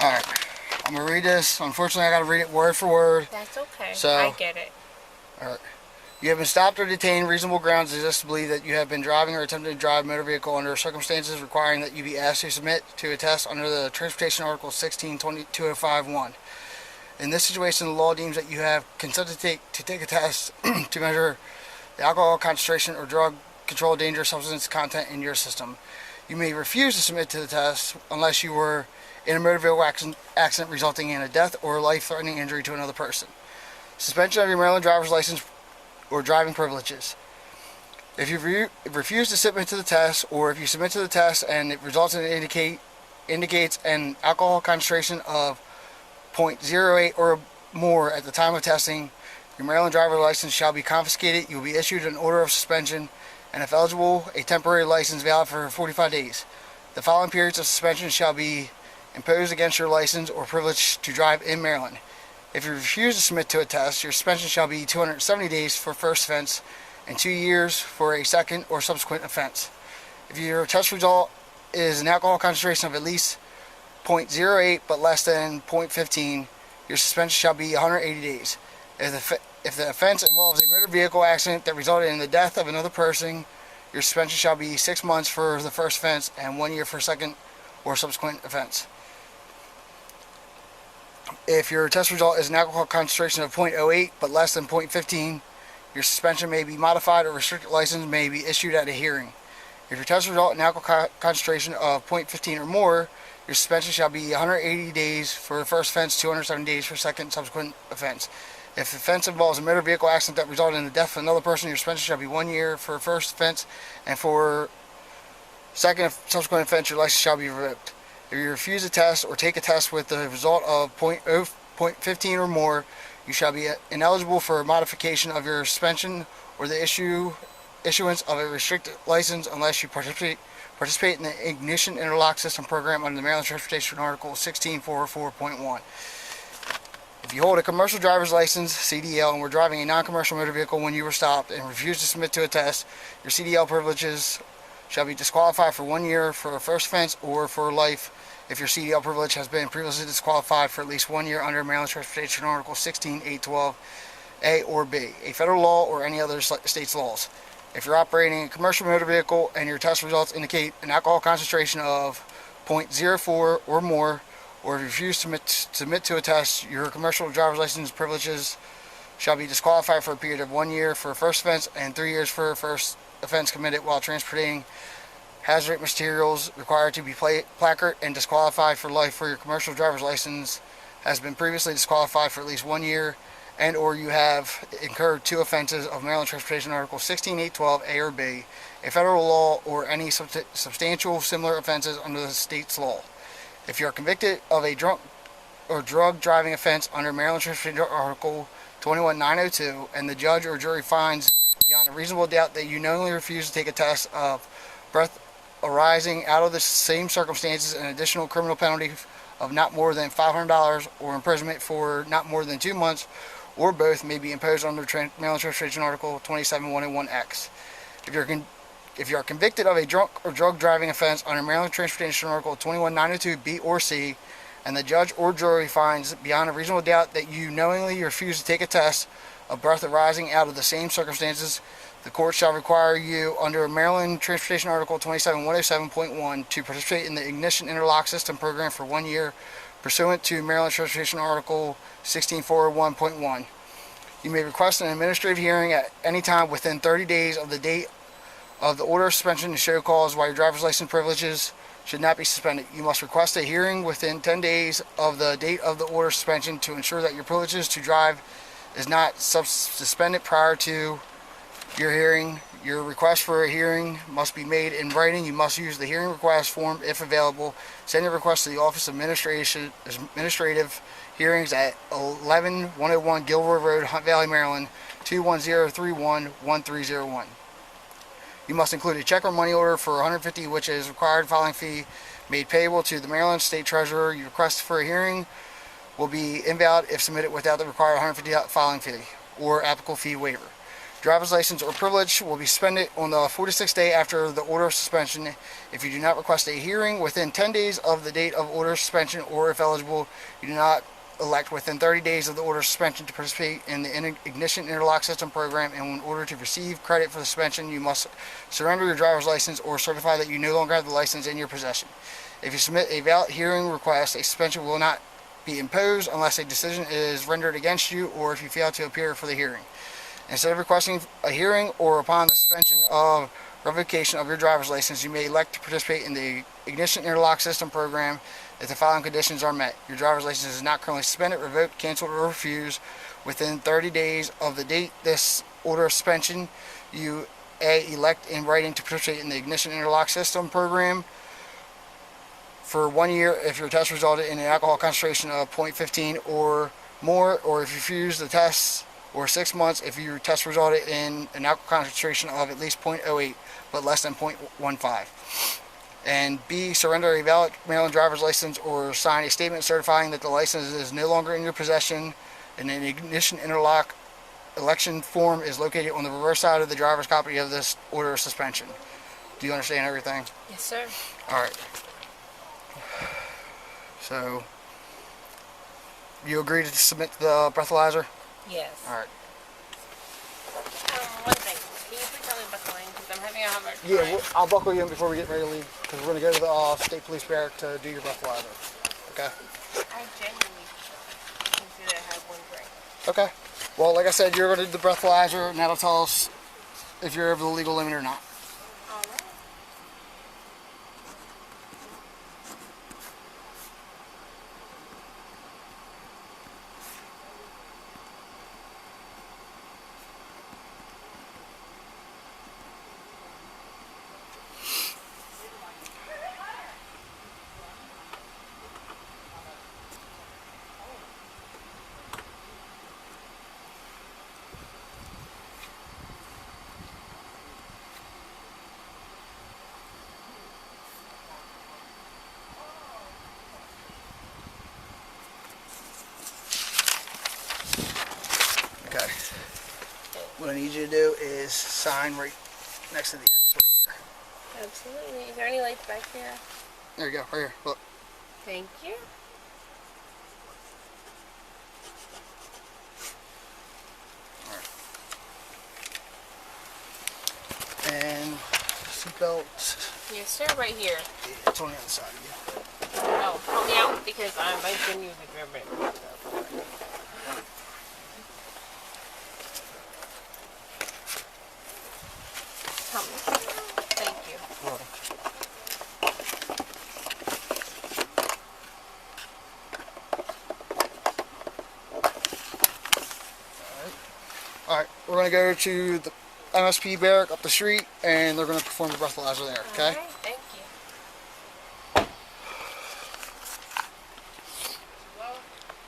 Alright, I'm going to read this. Unfortunately, I got to read it word for word. That's okay. So- I get it. Alright. You have been stopped or detained. Reasonable grounds exist to believe that you have been driving or attempting to drive a motor vehicle under circumstances requiring that you be asked to submit to a test under the Transportation Article 16-20-205-1. In this situation, the law deems that you have consented to take a test to measure the alcohol concentration or drug control dangerous substance content in your system. You may refuse to submit to the test unless you were in a motor vehicle accident resulting in a death or life-threatening injury to another person. Suspension of your Maryland driver's license or driving privileges. If you refuse to submit to the test, or if you submit to the test and it results in indicates an alcohol concentration of 0.08 or more at the time of testing, your Maryland driver's license shall be confiscated. You will be issued an order of suspension, and if eligible, a temporary license valid for 45 days. The following periods of suspension shall be imposed against your license or privilege to drive in Maryland. If you refuse to submit to a test, your suspension shall be 270 days for first offense and 2 years for a second or subsequent offense. If your test result is an alcohol concentration of at least 0.08 but less than 0.15, your suspension shall be 180 days. If the offense involves a motor vehicle accident that resulted in the death of another person, your suspension shall be 6 months for the first offense and 1 year for second or subsequent offense. If your test result is an alcohol concentration of 0.08 but less than 0.15, your suspension may be modified or restricted license may be issued at a hearing. If your test result in alcohol concentration of 0.15 or more, your suspension shall be 180 days for the first offense, 270 days for second subsequent offense. If the offense involves a motor vehicle accident that resulted in the death of another person, your suspension shall be 1 year for first offense, and for second subsequent offense, your license shall be revoked. If you refuse a test or take a test with the result of 0.15 or more, you shall be ineligible for modification of your suspension or the issuance of a restricted license unless you participate in the Ignition Interlock System program under the Maryland Transportation Article 16404.1. If you hold a commercial driver's license, CDL, and were driving a non-commercial motor vehicle when you were stopped and refused to submit to a test, your CDL privileges shall be disqualified for 1 year for a first offense or for life if your CDL privilege has been previously disqualified for at least 1 year under Maryland Transportation Article 16812A or B, a federal law or any other state's laws. If you're operating a commercial motor vehicle and your test results indicate an alcohol concentration of 0.04 or more, or if you refuse to submit to a test, your commercial driver's license privileges shall be disqualified for a period of 1 year for a first offense and 3 years for a first offense committed while transporting hazardous materials, required to be placarded, and disqualified for life for your commercial driver's license has been previously disqualified for at least 1 year, and or you have incurred 2 offenses of Maryland Transportation Article 16812A or B, a federal law or any substantial similar offenses under the state's law. If you are convicted of a drunk or drug driving offense under Maryland Transportation Article 21902 and the judge or jury finds beyond a reasonable doubt that you knowingly refuse to take a test of breath arising out of the same circumstances, an additional criminal penalty of not more than $500 or imprisonment for not more than 2 months or both may be imposed under Maryland Transportation Article 27101X. If you are convicted of a drunk or drug driving offense under Maryland Transportation Article 21902B or C, and the judge or jury finds beyond a reasonable doubt that you knowingly refuse to take a test of breath arising out of the same circumstances, the court shall require you under Maryland Transportation Article 27107.1 to participate in the Ignition Interlock System program for 1 year pursuant to Maryland Transportation Article 16401.1. You may request an administrative hearing at any time within 30 days of the date of the order of suspension to show cause why your driver's license privileges should not be suspended. You must request a hearing within 10 days of the date of the order of suspension to ensure that your privileges to drive is not suspended prior to your hearing. Your request for a hearing must be made in writing. You must use the hearing request form if available. Send your request to the Office of Administrative Hearings at 11101 Gilroy Road, Hunt Valley, Maryland, 21031-1301. You must include a check or money order for $150, which is required filing fee made payable to the Maryland State Treasurer. Your request for a hearing will be invalid if submitted without the required $150 filing fee or applicable fee waiver. Driver's license or privilege will be suspended on the 46th day after the order of suspension if you do not request a hearing within 10 days of the date of order of suspension, or if eligible, you do not elect within 30 days of the order of suspension to participate in the Ignition Interlock System program, and in order to receive credit for the suspension, you must surrender your driver's license or certify that you no longer have the license in your possession. If you submit a valid hearing request, a suspension will not be imposed unless a decision is rendered against you or if you fail to appear for the hearing. Instead of requesting a hearing or upon the suspension of revocation of your driver's license, you may elect to participate in the ignition interlock system program if the following conditions are met. Your driver's license is not currently suspended, revoked, canceled, or refused within 30 days of the date this order of suspension. You elect in writing to participate in the ignition interlock system program for 1 year if your test resulted in an alcohol concentration of 0.15 or more, or if you refuse the test, or 6 months if your test resulted in an alcohol concentration of at least 0.08 but less than 0.15. And B, surrender a valid Maryland driver's license or sign a statement certifying that the license is no longer in your possession, and an ignition interlock election form is located on the reverse side of the driver's copy of this order of suspension. Do you understand everything? Yes, sir. Alright. So, you agree to submit the breathalyzer? Yes. Alright. One thing. Can you please tell me about the lane? Because I'm having a hard time. Yeah, I'll buckle you in before we get ready to leave, because we're going to go to the state police barrack to do your breathalyzer. Okay? I genuinely consider I have one brain. Okay. Well, like I said, you're going to do the breathalyzer, and that'll tell us if you're over the legal limit or not. Alright. Okay. What I need you to do is sign right next to the X right there. Absolutely. Is there any lights back here? There you go, right here. Look. Thank you. And seatbelt. Yes, sir. Right here. Yeah, it's on the other side of you. Oh, help me out because I might genuinely grab it. Help me. Thank you. Welcome. Alright, we're going to go to the MSP barrack up the street, and they're going to perform the breathalyzer there, okay? Alright, thank you.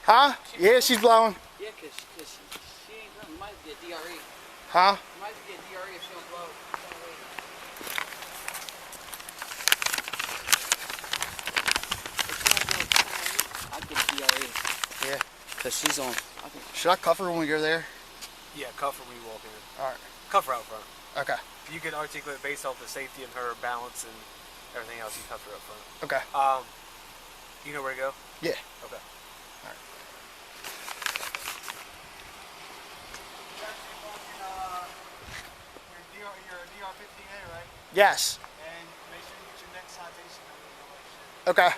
Huh? Yeah, she's blowing. Yeah, because she ain't might be a DRE. Huh? Might be a DRE if she don't blow. I get a DRE. Yeah. Because she's on. Should I cuff her when we go there? Yeah, cuff her when you walk in. Alright. Cuff her out front. Okay. You can articulate based off the safety and her balance and everything else. You cuff her up front. Okay. You know where to go? Yeah. Okay. Alright. You're a DR 15A, right? Yes. And make sure you get your next citation number. Okay.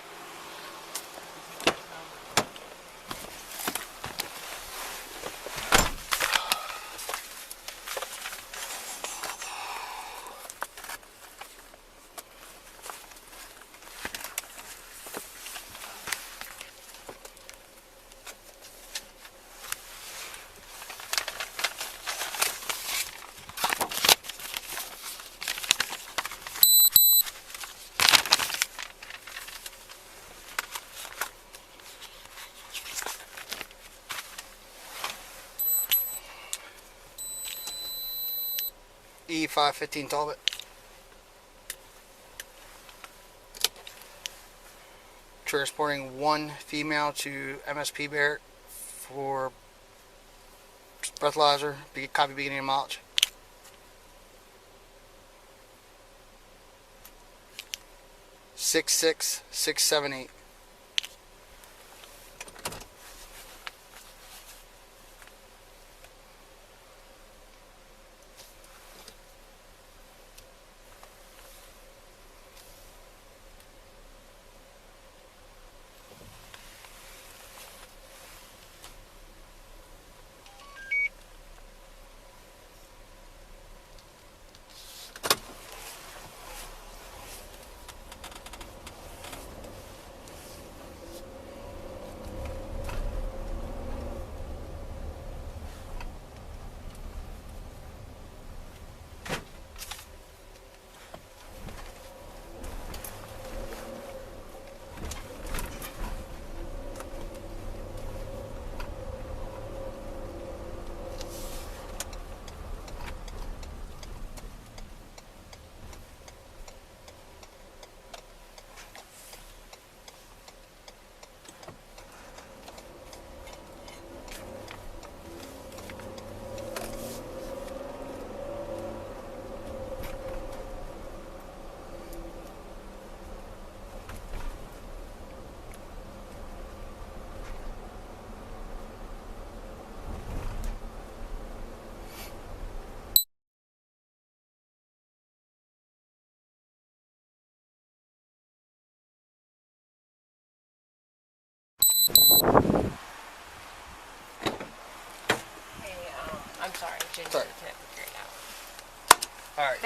E515 Talbot. Transporting one female to MSP barrack for breathalyzer, copy beginning of mileage. 66678.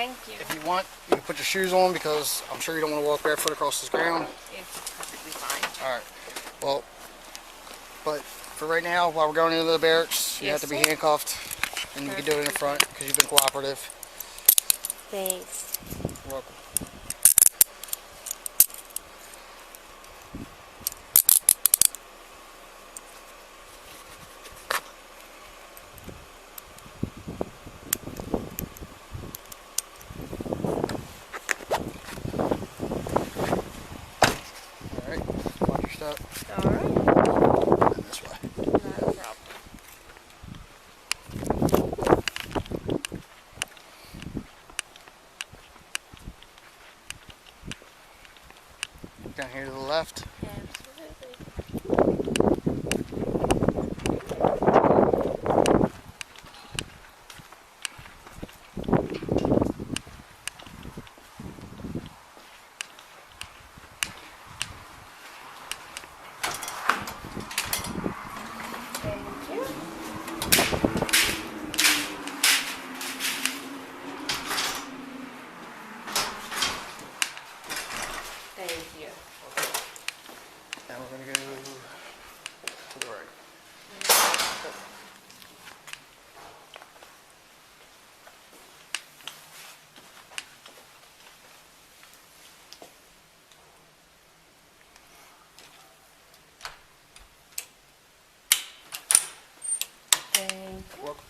Thank you. If you want, you can put your shoes on because I'm sure you don't want to walk barefoot across this ground. It's perfectly fine. All right. Well, but for right now, while we're going into the barracks, you have to be handcuffed, and you can do it in the front because you've been cooperative. Thanks. You're welcome. All right. Watch your step. All right. And this way. Not a problem. Down here to the left. Absolutely. Thank you. Thank you. Now we're going to go to the right. Thank you. Welcome.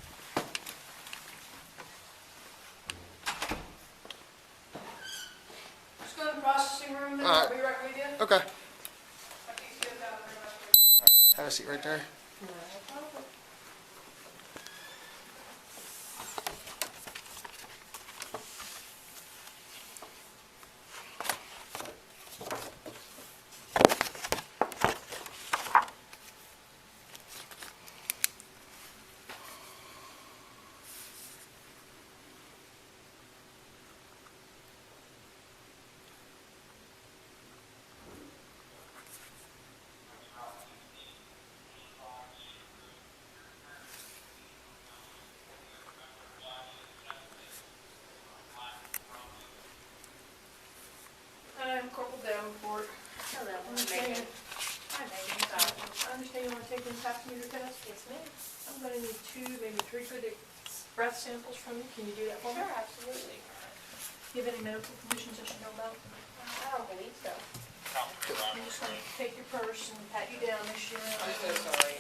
Just go to the processing room then, All right. I'll be right with you. Okay. I think you guys out there. Have a seat right there. No problem. I'm Corporal Davenport. Hello, I'm Megan. Megan. Hi, Megan. I understand you want to take this passenger test? Yes, ma'am. I'm going to need 2, maybe 3 good breath samples from you. Can you do that for me? Sure, absolutely. Do you have any medical conditions I should know about? I don't believe so. I'm just going to take your purse and pat you down, make sure you're I'm so okay. sorry.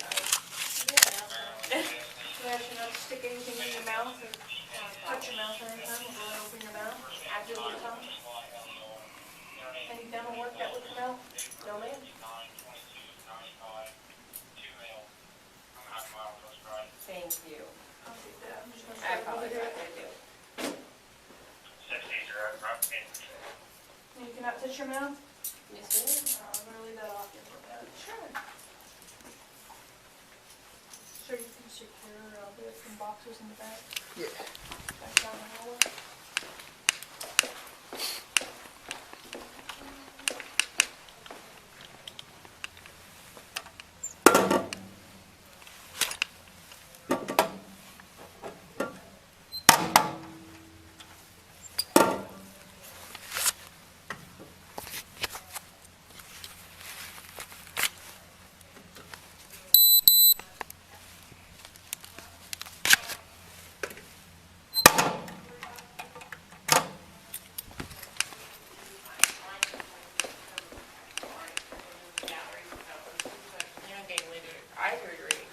So I should not stick anything in your mouth or touch your mouth or anything, or open your mouth. After your tongue. Any dental work that would come out? No, ma'am. Thank you. I'll take that. I'm just going to I start over apologize. here. I do. And you cannot touch your mouth? Yes, ma'am. I'm going to leave that off here for a minute. Sure. So you can secure the some boxes in the back, Yeah. back down the hallway. Eye surgery,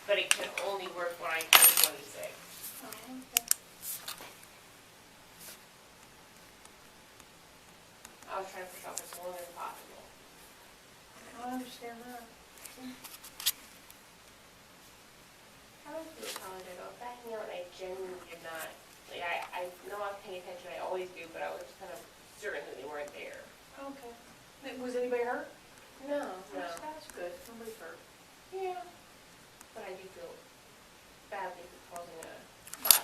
but it can only work when I turn 26. Oh, okay. I was trying to push off as long as possible. I understand that. I was really apologize. I was backing out and I genuinely did not, like, I know I was paying attention, I always do, but I was just kind of certain that they weren't there. Okay. Was anybody hurt? No, no. That's good. Nobody's hurt. Yeah. But I do feel badly for causing a fuss.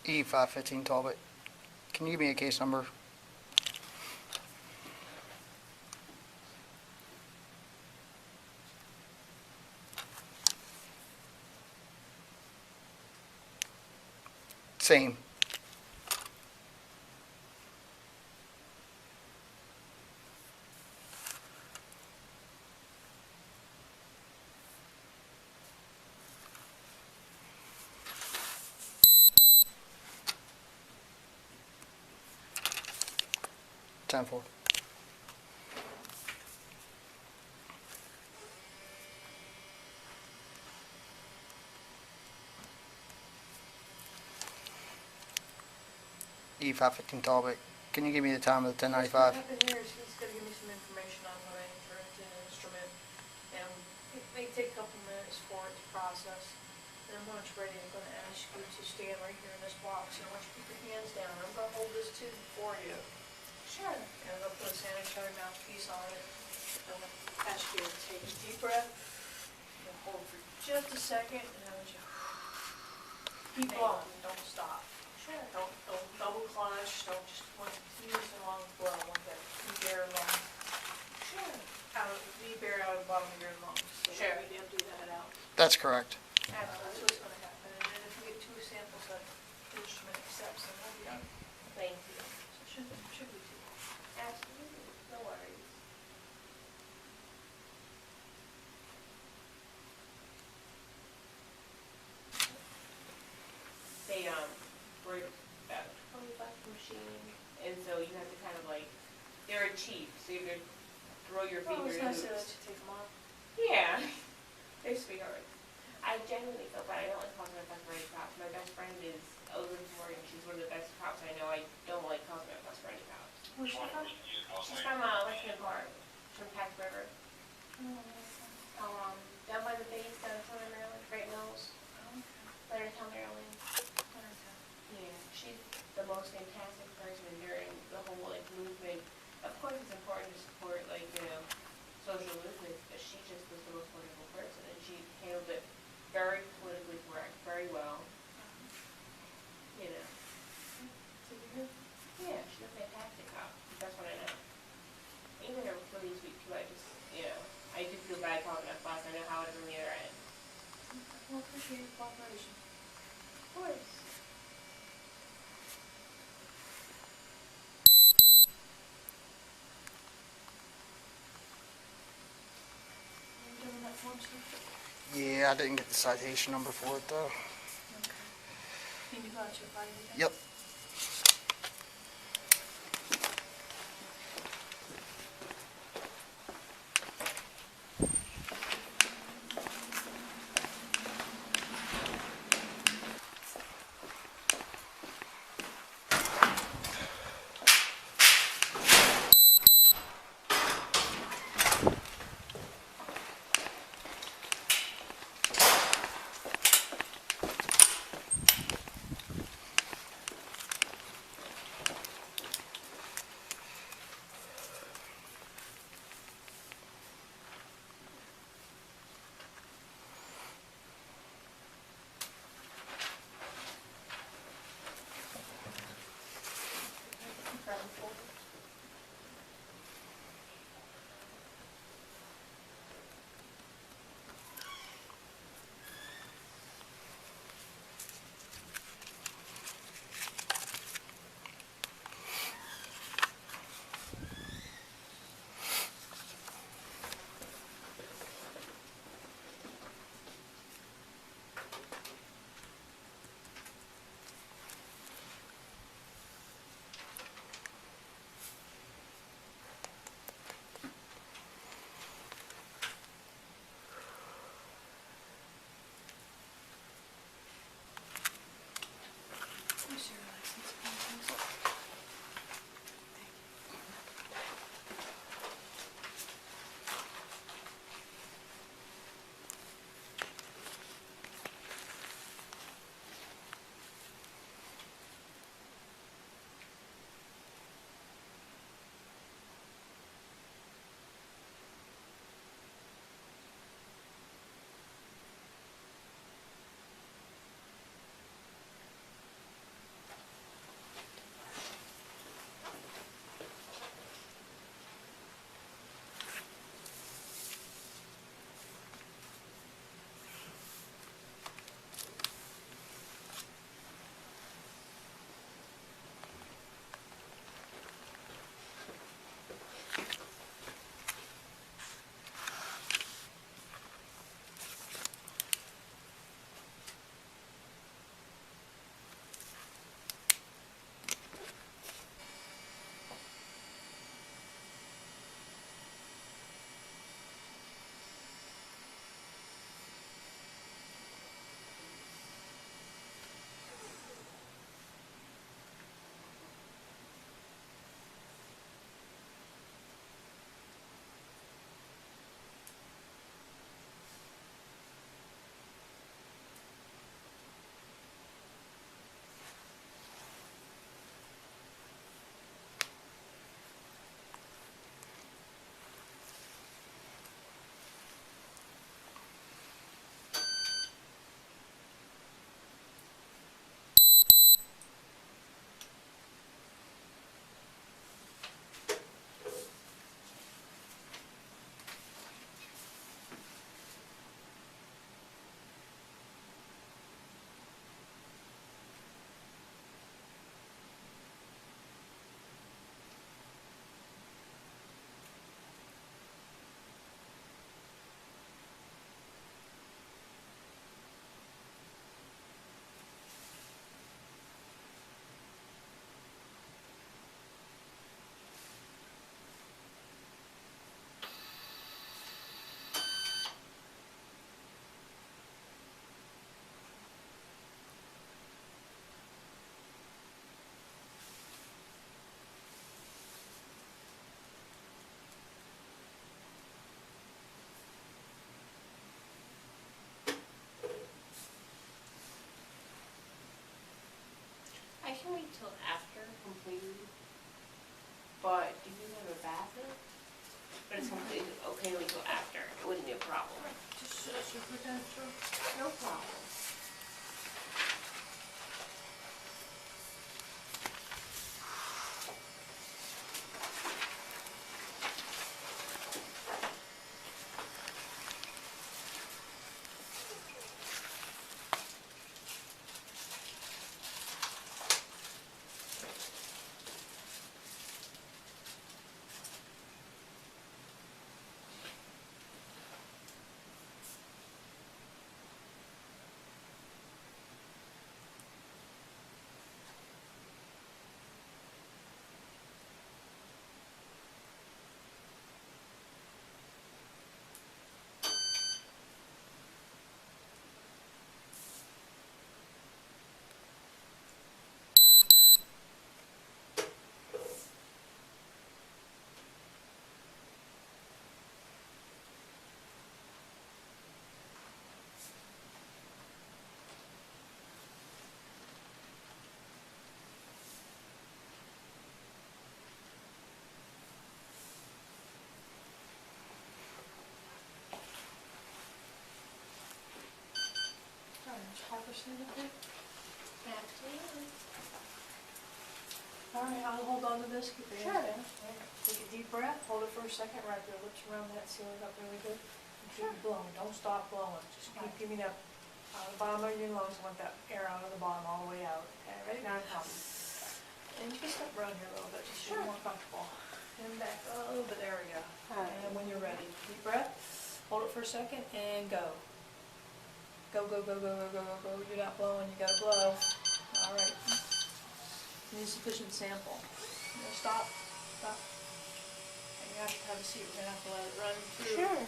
E515 Talbot. Can you give me a case number? Same. Time for. E515 Talbot. Can you give me the time of the 1095? What happened here is he's gonna give me some information on what I enter into an instrument, and it may take a couple minutes for it to process. And then when it's ready, I'm gonna ask you to stand right here in this box, and I want you to keep your hands down. I'm gonna hold this tube for you. Sure. And I'm gonna put a sanitary mouthpiece on it. I'm gonna ask you to take a deep breath, and hold for just a second, and I want you to keep blowing, don't stop. Sure. Don't double clutch, don't just want to use a long blow, I want that deep air lung. Sure. Out of deep air out of the bottom of your lungs. So Sure. we empty that out. That's correct. That's what's gonna happen. And then if we get 2 samples that the instrument accepts, then we'll be done. Thank you. So should be 2. Absolutely. No worries. They were about $20 machine, and so you have to kind of like, they're cheap, so you have to throw your Well, fingers it's nice to in. let you take them off. Yeah, they're sweethearts. I genuinely feel bad. I don't like calling myself very cops. My best friend is Elizabeth Morgan. She's one of the best cops I know. I don't like calling myself for any cops. Where's she from? She's from Lexington Park. She's from Pack River. Down by the base, down in Southern Maryland, Great Mills. Leonardtown, Maryland. Yeah, she's the most fantastic person during the whole like movement. Of course, it's important to support like social movements, but she just was the most wonderful person, and she handled it very politically correct, very well. You know. Yeah, she's a fantastic cop. That's what I know. Even her was really sweet too. I just, I do feel bad calling that boss. I know how it is on the other end. Well, appreciate your cooperation. Of course. You doing that form, Steve? Yeah, I didn't get the citation number for it though. Okay. Can you go out your body again? Yep. can wait till after completely. But do you have a bathroom? But it's completely okay to wait till after. It wouldn't be a problem. Just superintendent. No problem. Alright, I'll hold on to this, keep your hands down. Take a deep breath, hold it for a second, wrap your lips around that, seal it up really good. And keep blowing, don't stop blowing, just keep giving that out of the bottom of your lungs. I want that air out of the bottom all the way out. Okay, ready? Now come. And you can step around here a little bit, just so you're more comfortable. And back a little bit, there we go. And when you're ready, deep breath, hold it for a second, and go. Go, go, go, go, go, go, go, go. You're not blowing, you gotta blow. Alright. Need sufficient sample. You know, stop. And you have to have a seat, we're gonna have to let it run through. Sure.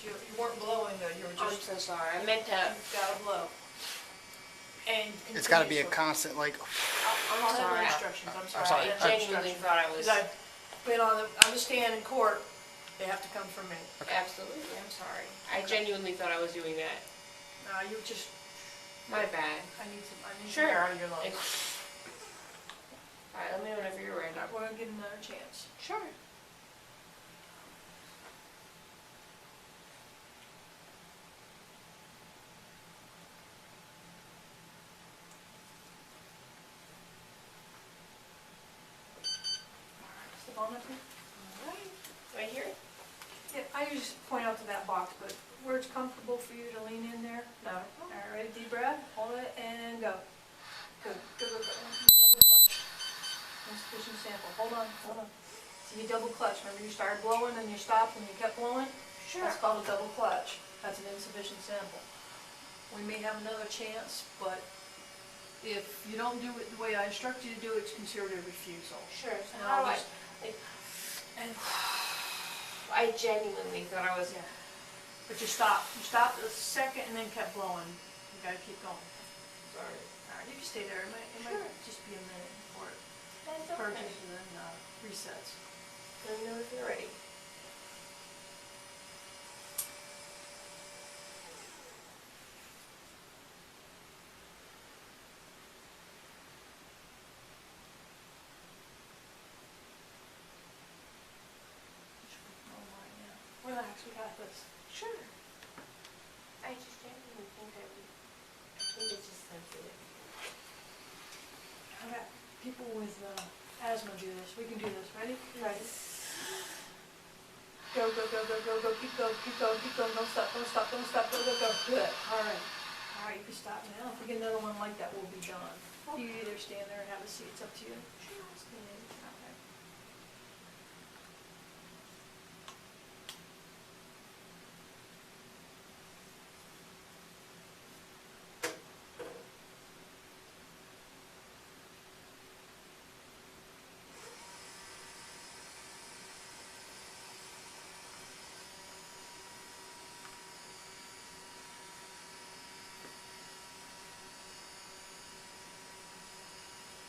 You weren't blowing though, you were I'm just. so sorry. I meant to. You gotta blow. And It's got to be a continue, so- constant, like, I'll have sorry. the instructions, I'm sorry. sorry. I I have genuinely instructions. thought I was. Because I've been on the stand in court, they have to come from me. Absolutely, I'm sorry. I genuinely thought I was doing that. You just, My bad. I need some Sure. air out of your lungs. Alright, let me know whenever you're ready. We're gonna give them another chance. Sure. Step on that thing. Alright. Right here? Yeah, I usually point out to that box, but where it's comfortable for you to lean in there. No. Alright, ready? Deep breath, hold it, and go. Good, good, good, good. Double clutch. Insufficient sample. Hold on, hold on. So you double clutch. Remember you started blowing and you stopped and you kept blowing? Sure. That's called a double clutch. That's an insufficient sample. We may have another chance, but if you don't do it the way I instruct you to do it, it's considered a refusal. Sure. So And how I'll do I? just- And, I genuinely thought I was. yeah. But you stopped. You stopped a second and then kept blowing. You gotta keep going. Sorry. Alright, you can stay there. It Sure. might just be a minute before it That's purges okay. and then resets. Let me know if you're ready. Relax, we got this. Sure. I just genuinely think I would. I think it's just sensitive. How about people with asthma do this? We can do this. Ready? Ready. Go, go, go, go, go, go. Keep going, keep going, keep going. Don't stop, don't stop, don't stop. Go, go, go. Good. Alright. Alright, you can stop now. If we get another one like that, we'll be done. You either stand there or have a seat. It's up to you. Sure. Okay.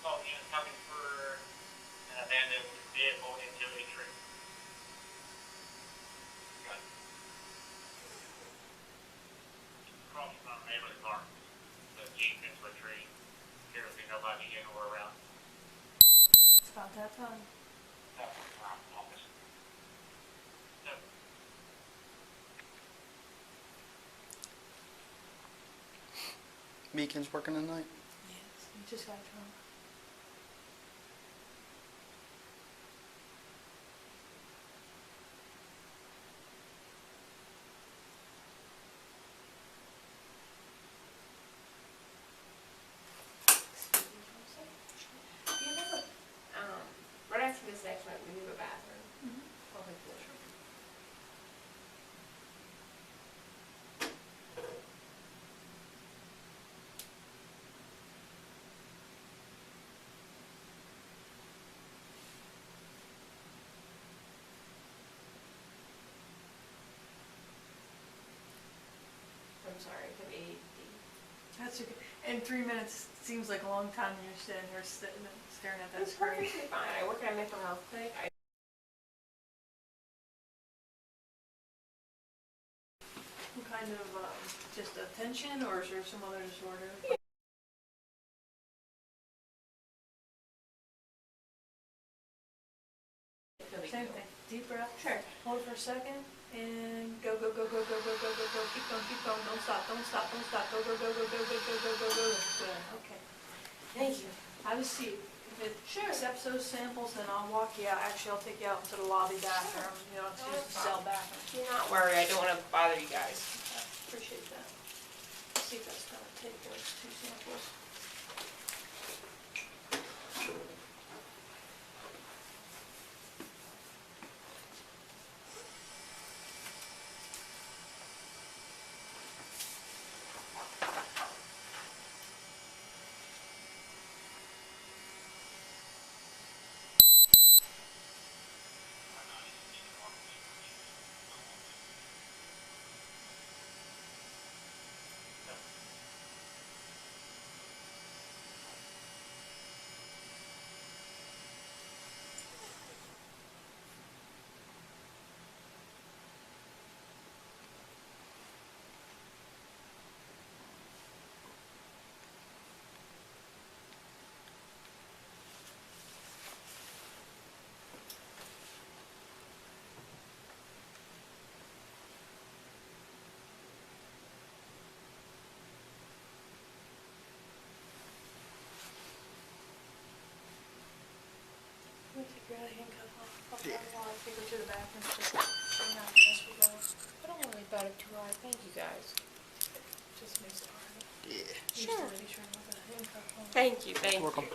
Oh, he was coming for an abandoned vehicle into a tree. Got it. Crossing on a neighbor's car. The Jeep into a tree. appears to be nobody in or around. It's about that time. That's around the office. No. Beacon's working tonight. Yes, you just got drunk. Right after this next one, we need a bathroom. Okay, cool. I'm sorry, I have ADD. That's okay. And 3 minutes seems like a long time when you're sitting here staring at that That's screen. perfectly fine. I work at a mental health clinic. What kind of, just attention, or is there some other disorder? Same thing. Deep breath. Sure. Hold it for a second, and go, go, go, go, go, go, go, go, go. Keep going, keep going. Don't stop, don't stop, don't stop. Go, go, go, go, go, go, go, go, go, go. Good. Okay. Thank you. Have a seat. If it accepts those samples, then I'll walk you out. Actually, I'll take you out into the lobby bathroom. You know, it's just the cell bathroom. Do not worry. I don't want to bother you guys. Okay, appreciate that. Let's see if that's gonna take those 2 samples. Let me take your other handcuff off. I'll try while I take her to the bathroom. Just hang out as we go. I don't worry about it too hard. Thank you guys. Just makes it harder. Yeah. Sure. Be sure to have a handcuff on. Thank you. Thank you. Welcome.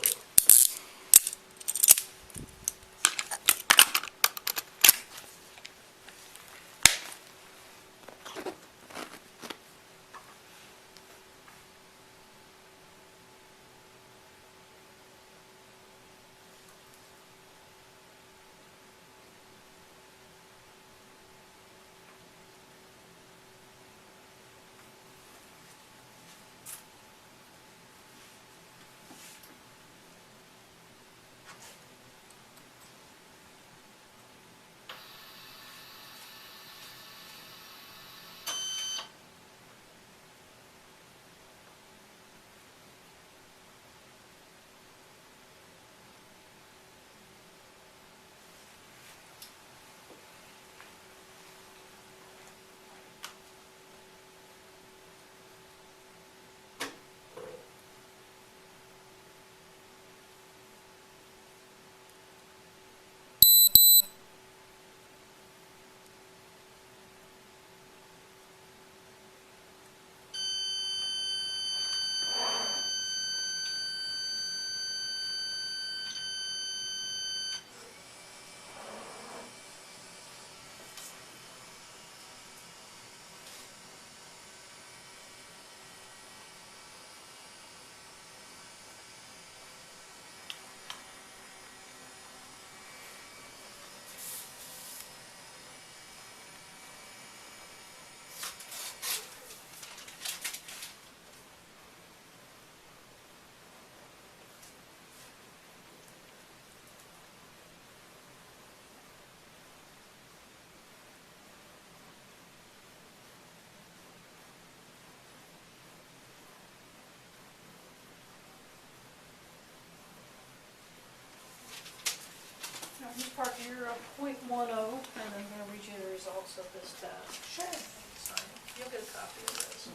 Park, you're .10, and I'm gonna read you the results of this test. Sure. Sign it. You'll get a copy of this.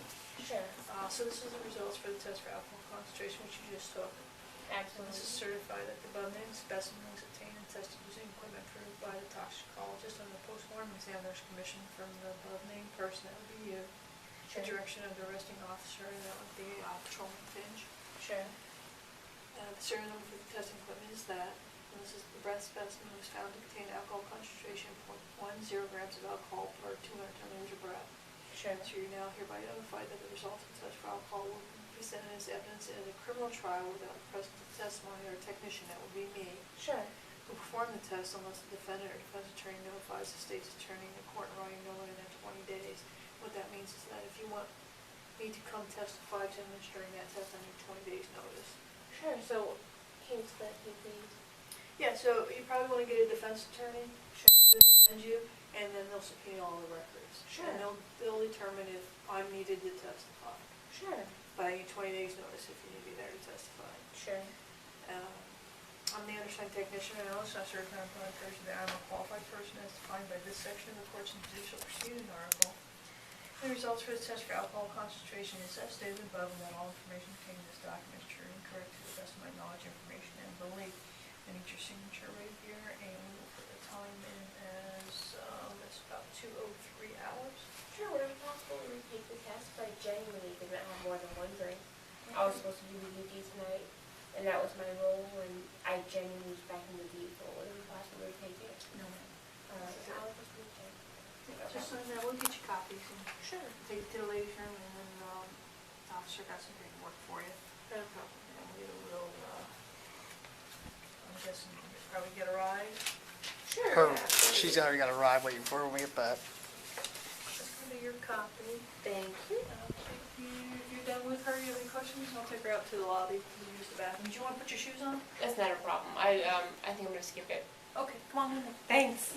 Sure. So this is the results for the test for alcohol concentration, which you just took. Absolutely. This is certified that the above named specimen was obtained and tested using equipment approved by the toxicologist under the postmortem examiner's commission from the above named person, that would be you. The direction of the arresting officer, that would be Patrolman Finch. Sure. The serial number for the testing equipment is that. And this is the breath specimen was found to contain alcohol concentration of 0.10 grams of alcohol per 200 milliliters of breath. Sure. So you're now hereby notified that the results of the test for alcohol will be presented as evidence in a criminal trial without the presence of testimony or technician, that would be me, Sure. who performed the test unless the defendant or defense attorney notifies the state's attorney in the court in writing no later than 20 days. What that means is that if you want me to come testify to administering that test, I need 20 days notice. Sure. So, can you explain to me, please? Yeah, so you probably want to get a defense attorney to defend you, and then they'll subpoena all the records. Sure. And they'll determine if I'm needed to testify. Sure. But I need 20 days notice if you need to be there to testify. Sure. I'm the undersigned technician and also a certified employed person that I'm a qualified person as defined by this section of the Courts and Judicial Proceeding article. The results for the test for alcohol concentration is as stated above, and that all information contained in this document is true and correct to the best of my knowledge, information, and belief. I need your signature right here, and we will put the time in as, it's about 2:03 hours. Sure. Would it be possible to retake the test? But I genuinely did not have more than one drink. I was supposed to do the UD tonight, and that was my role, and I genuinely was back in the vehicle. Would it be possible to retake it? No. Alright, so I'll just retake. Just so that we'll get you copies and Sure. take it to the ladies' room, and then the officer got some paperwork for you. No problem. And we will, I'm guessing you'll probably get a ride. Sure. Her, absolutely. she's already got a ride waiting for her when we get back. That's gonna be your copy. Thank you. If you're done with her, you have any questions, I'll take her out to the lobby to use the bathroom. Do you want to put your shoes on? That's not a problem. I think I'm gonna skip it. Okay, come on in. Thanks.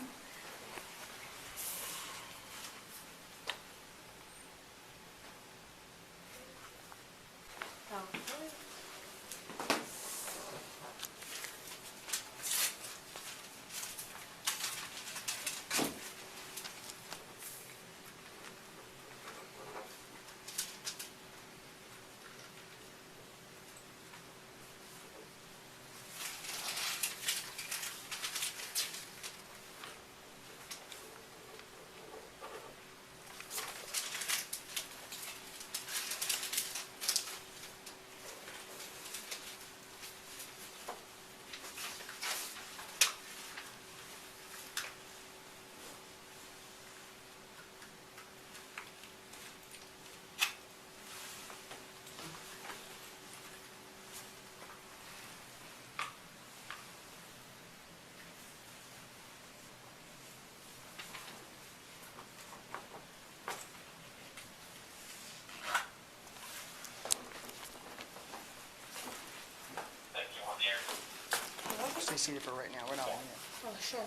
Stay seated for right now. We're not on yet. Oh, sure.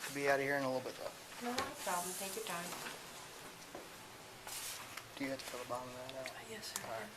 We'll be out of here in a little bit though. No, not a problem. Take your time. Do you have to fill the bottom of that out? Yes, sir. All right.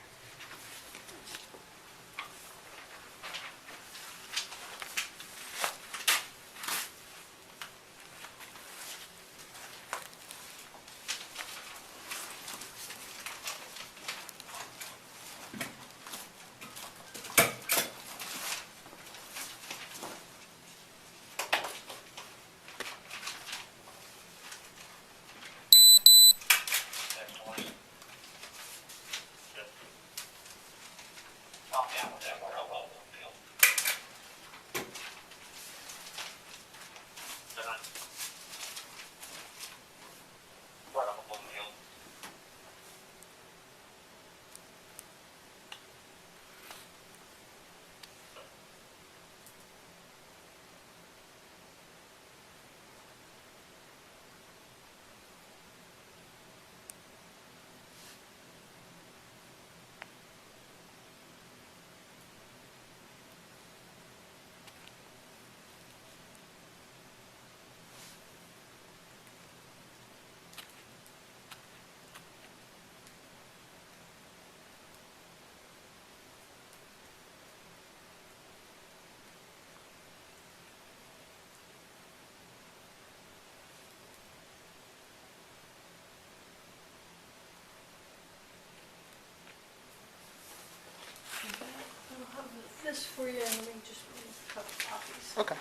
Okay.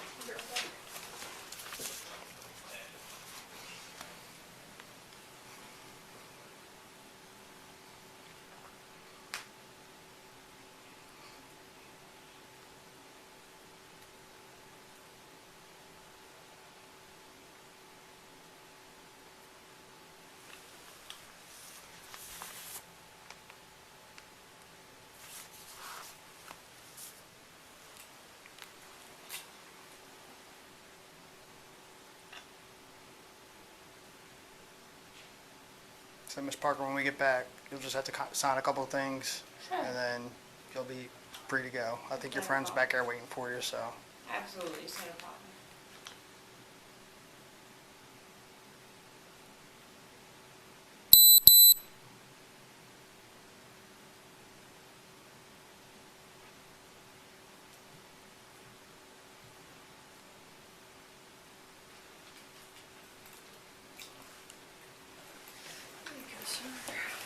So, Ms. Parker, when we get back, you'll just have to sign a couple of things, and then you'll be free to go. I think your friend's back there waiting for you, so. Absolutely, it's not a problem.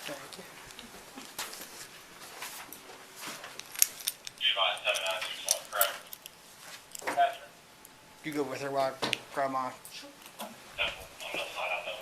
Thank you. DUI 7961, correct? Gotcha. You go with her while I grab my. Simple. I'm gonna slide out that way.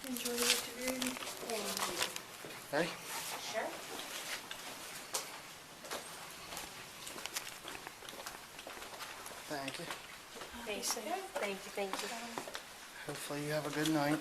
Enjoy the interview. Ready? Sure. Thank you. Thank you. Hopefully you have a good night.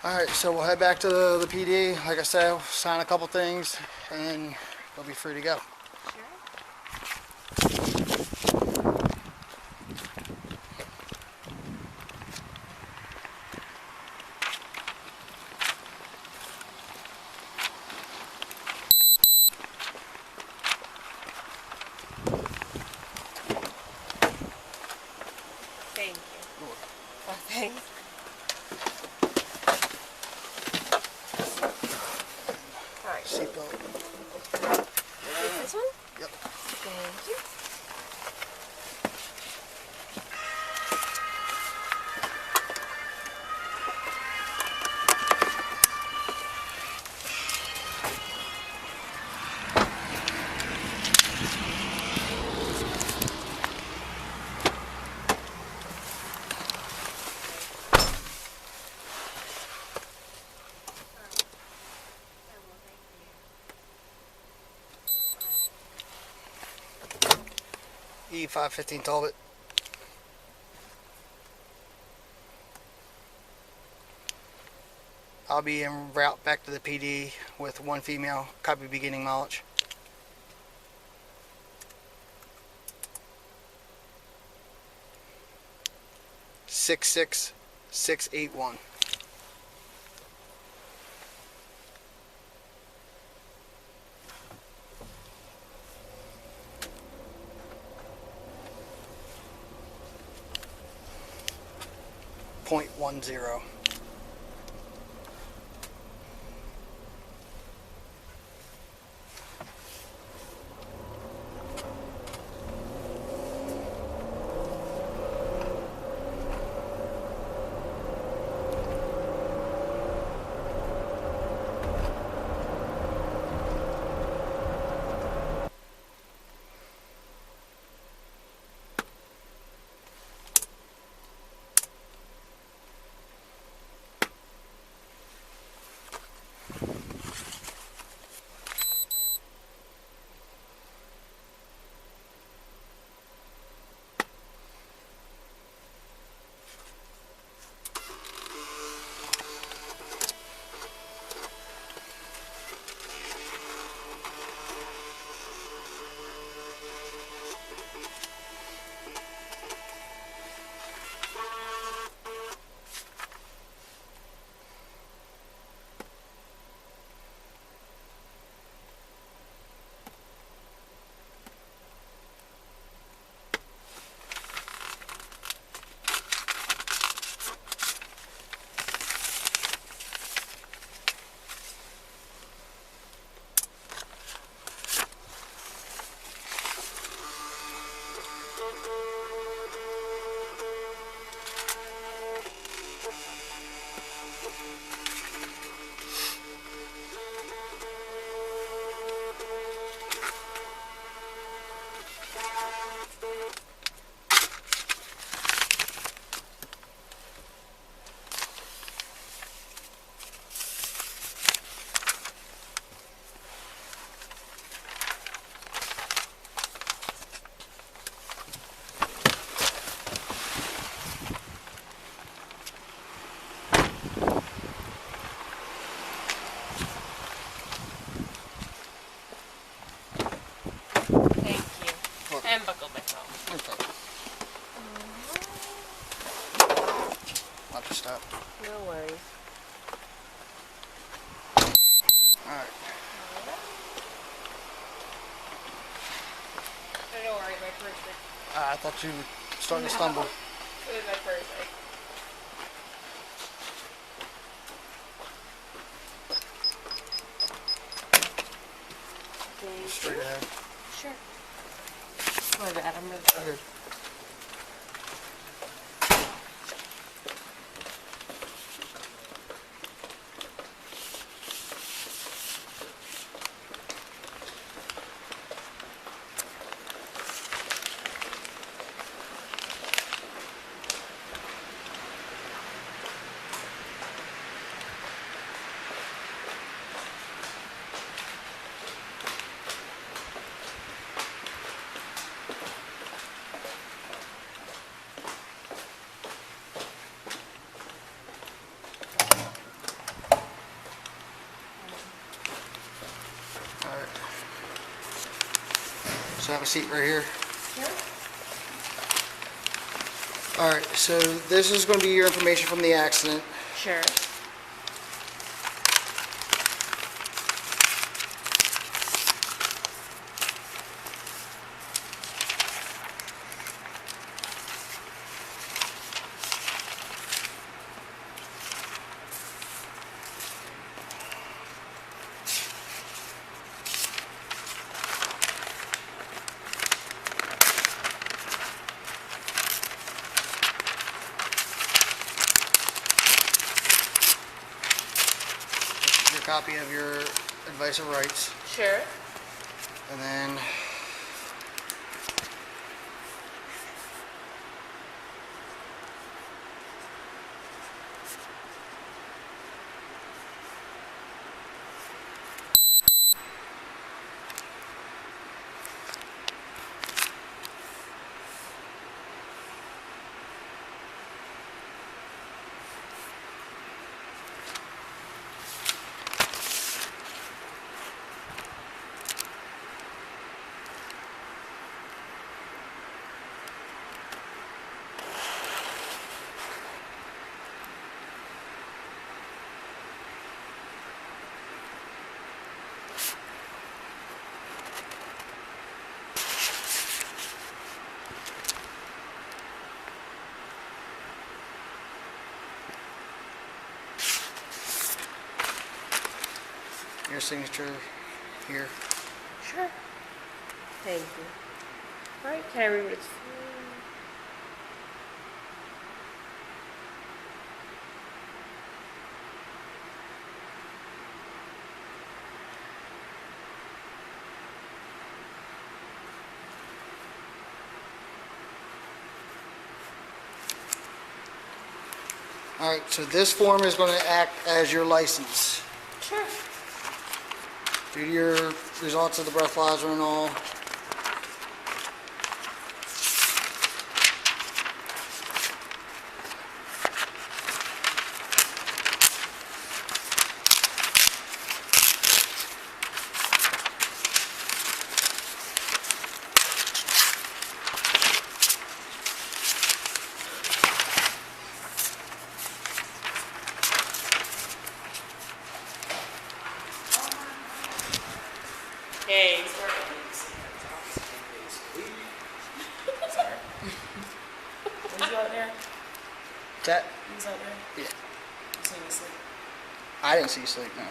Alright, so we'll head back to the PD. Like I said, we'll sign a couple things and we'll be free to go. Thank you. Well, thanks. Alright. Seatbelt. Is this one? Yep. Thank you. E515 Talbot. I'll be en route back to the PD with one female, copy beginning mileage. $66,681. .10. I thought you were starting to stumble. It was my first. Straight ahead. Sure. My bad, I'm really Good. So have a seat right here. Sure. All right, so this is going to be your information from the accident. Sure. This is your copy of your advice of rights. Sure. And then your signature here. Sure. Thank you. Alright, can I read what it's for? All right, so this form is going to act as your license. Sure. Due to your results of the breathalyzer and all. Hey. Was you out there? That, You was out there? yeah. You seen me sleep? I didn't see you sleep, no.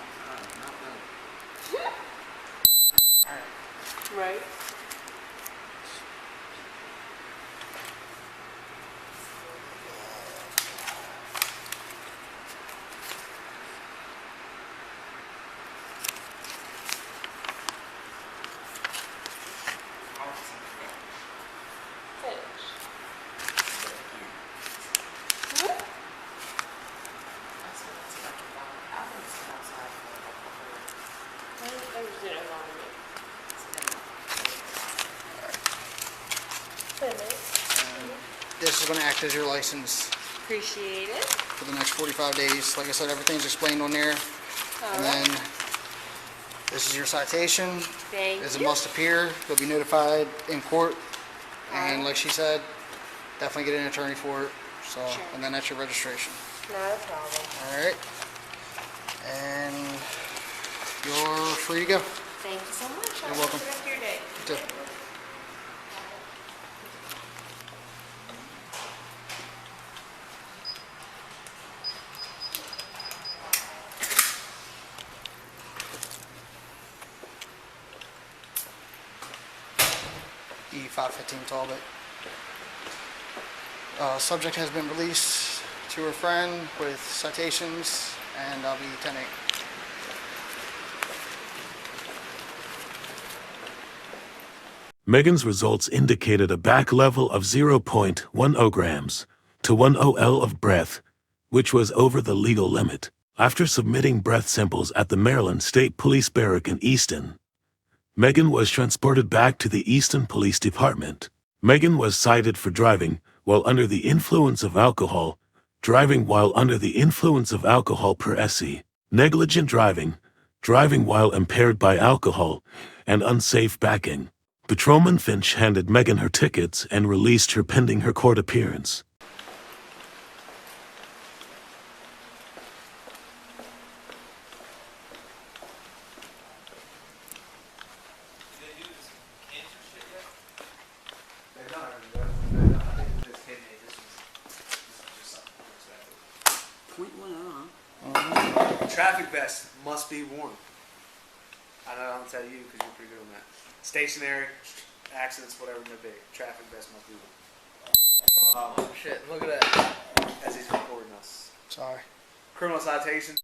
Right. This is going to act as your license Appreciate it. for the next 45 days. Like I said, everything's explained on there. And then this is your citation. Thank As it you. must appear, you'll be notified in court. And like she said, definitely get an attorney for it. So, Sure. and then that's your registration. Not a problem. All right. And you're free to go. Thank you so much. You're welcome. Have a good rest of your day. You too. 515 Talbot. Subject has been released to her friend with citations, and I'll be 10-8. Megan's results indicated a back level of 0.10 grams to 10 L of breath, which was over the legal limit. After submitting breath samples at the Maryland State Police Barrack in Easton, Megan was transported back to the Easton Police Department. Megan was cited for driving while under the influence of alcohol, driving while under the influence of alcohol per SC, negligent driving, driving while impaired by alcohol, and unsafe backing. Patrolman Finch handed Megan her tickets and released her pending her court appearance. Traffic vest must be worn. I don't tell you because you're pretty good on that. Stationary, accidents, whatever it may be. Traffic vest must be worn. Shit, look at that. As he's recording us. Sorry. Criminal citation.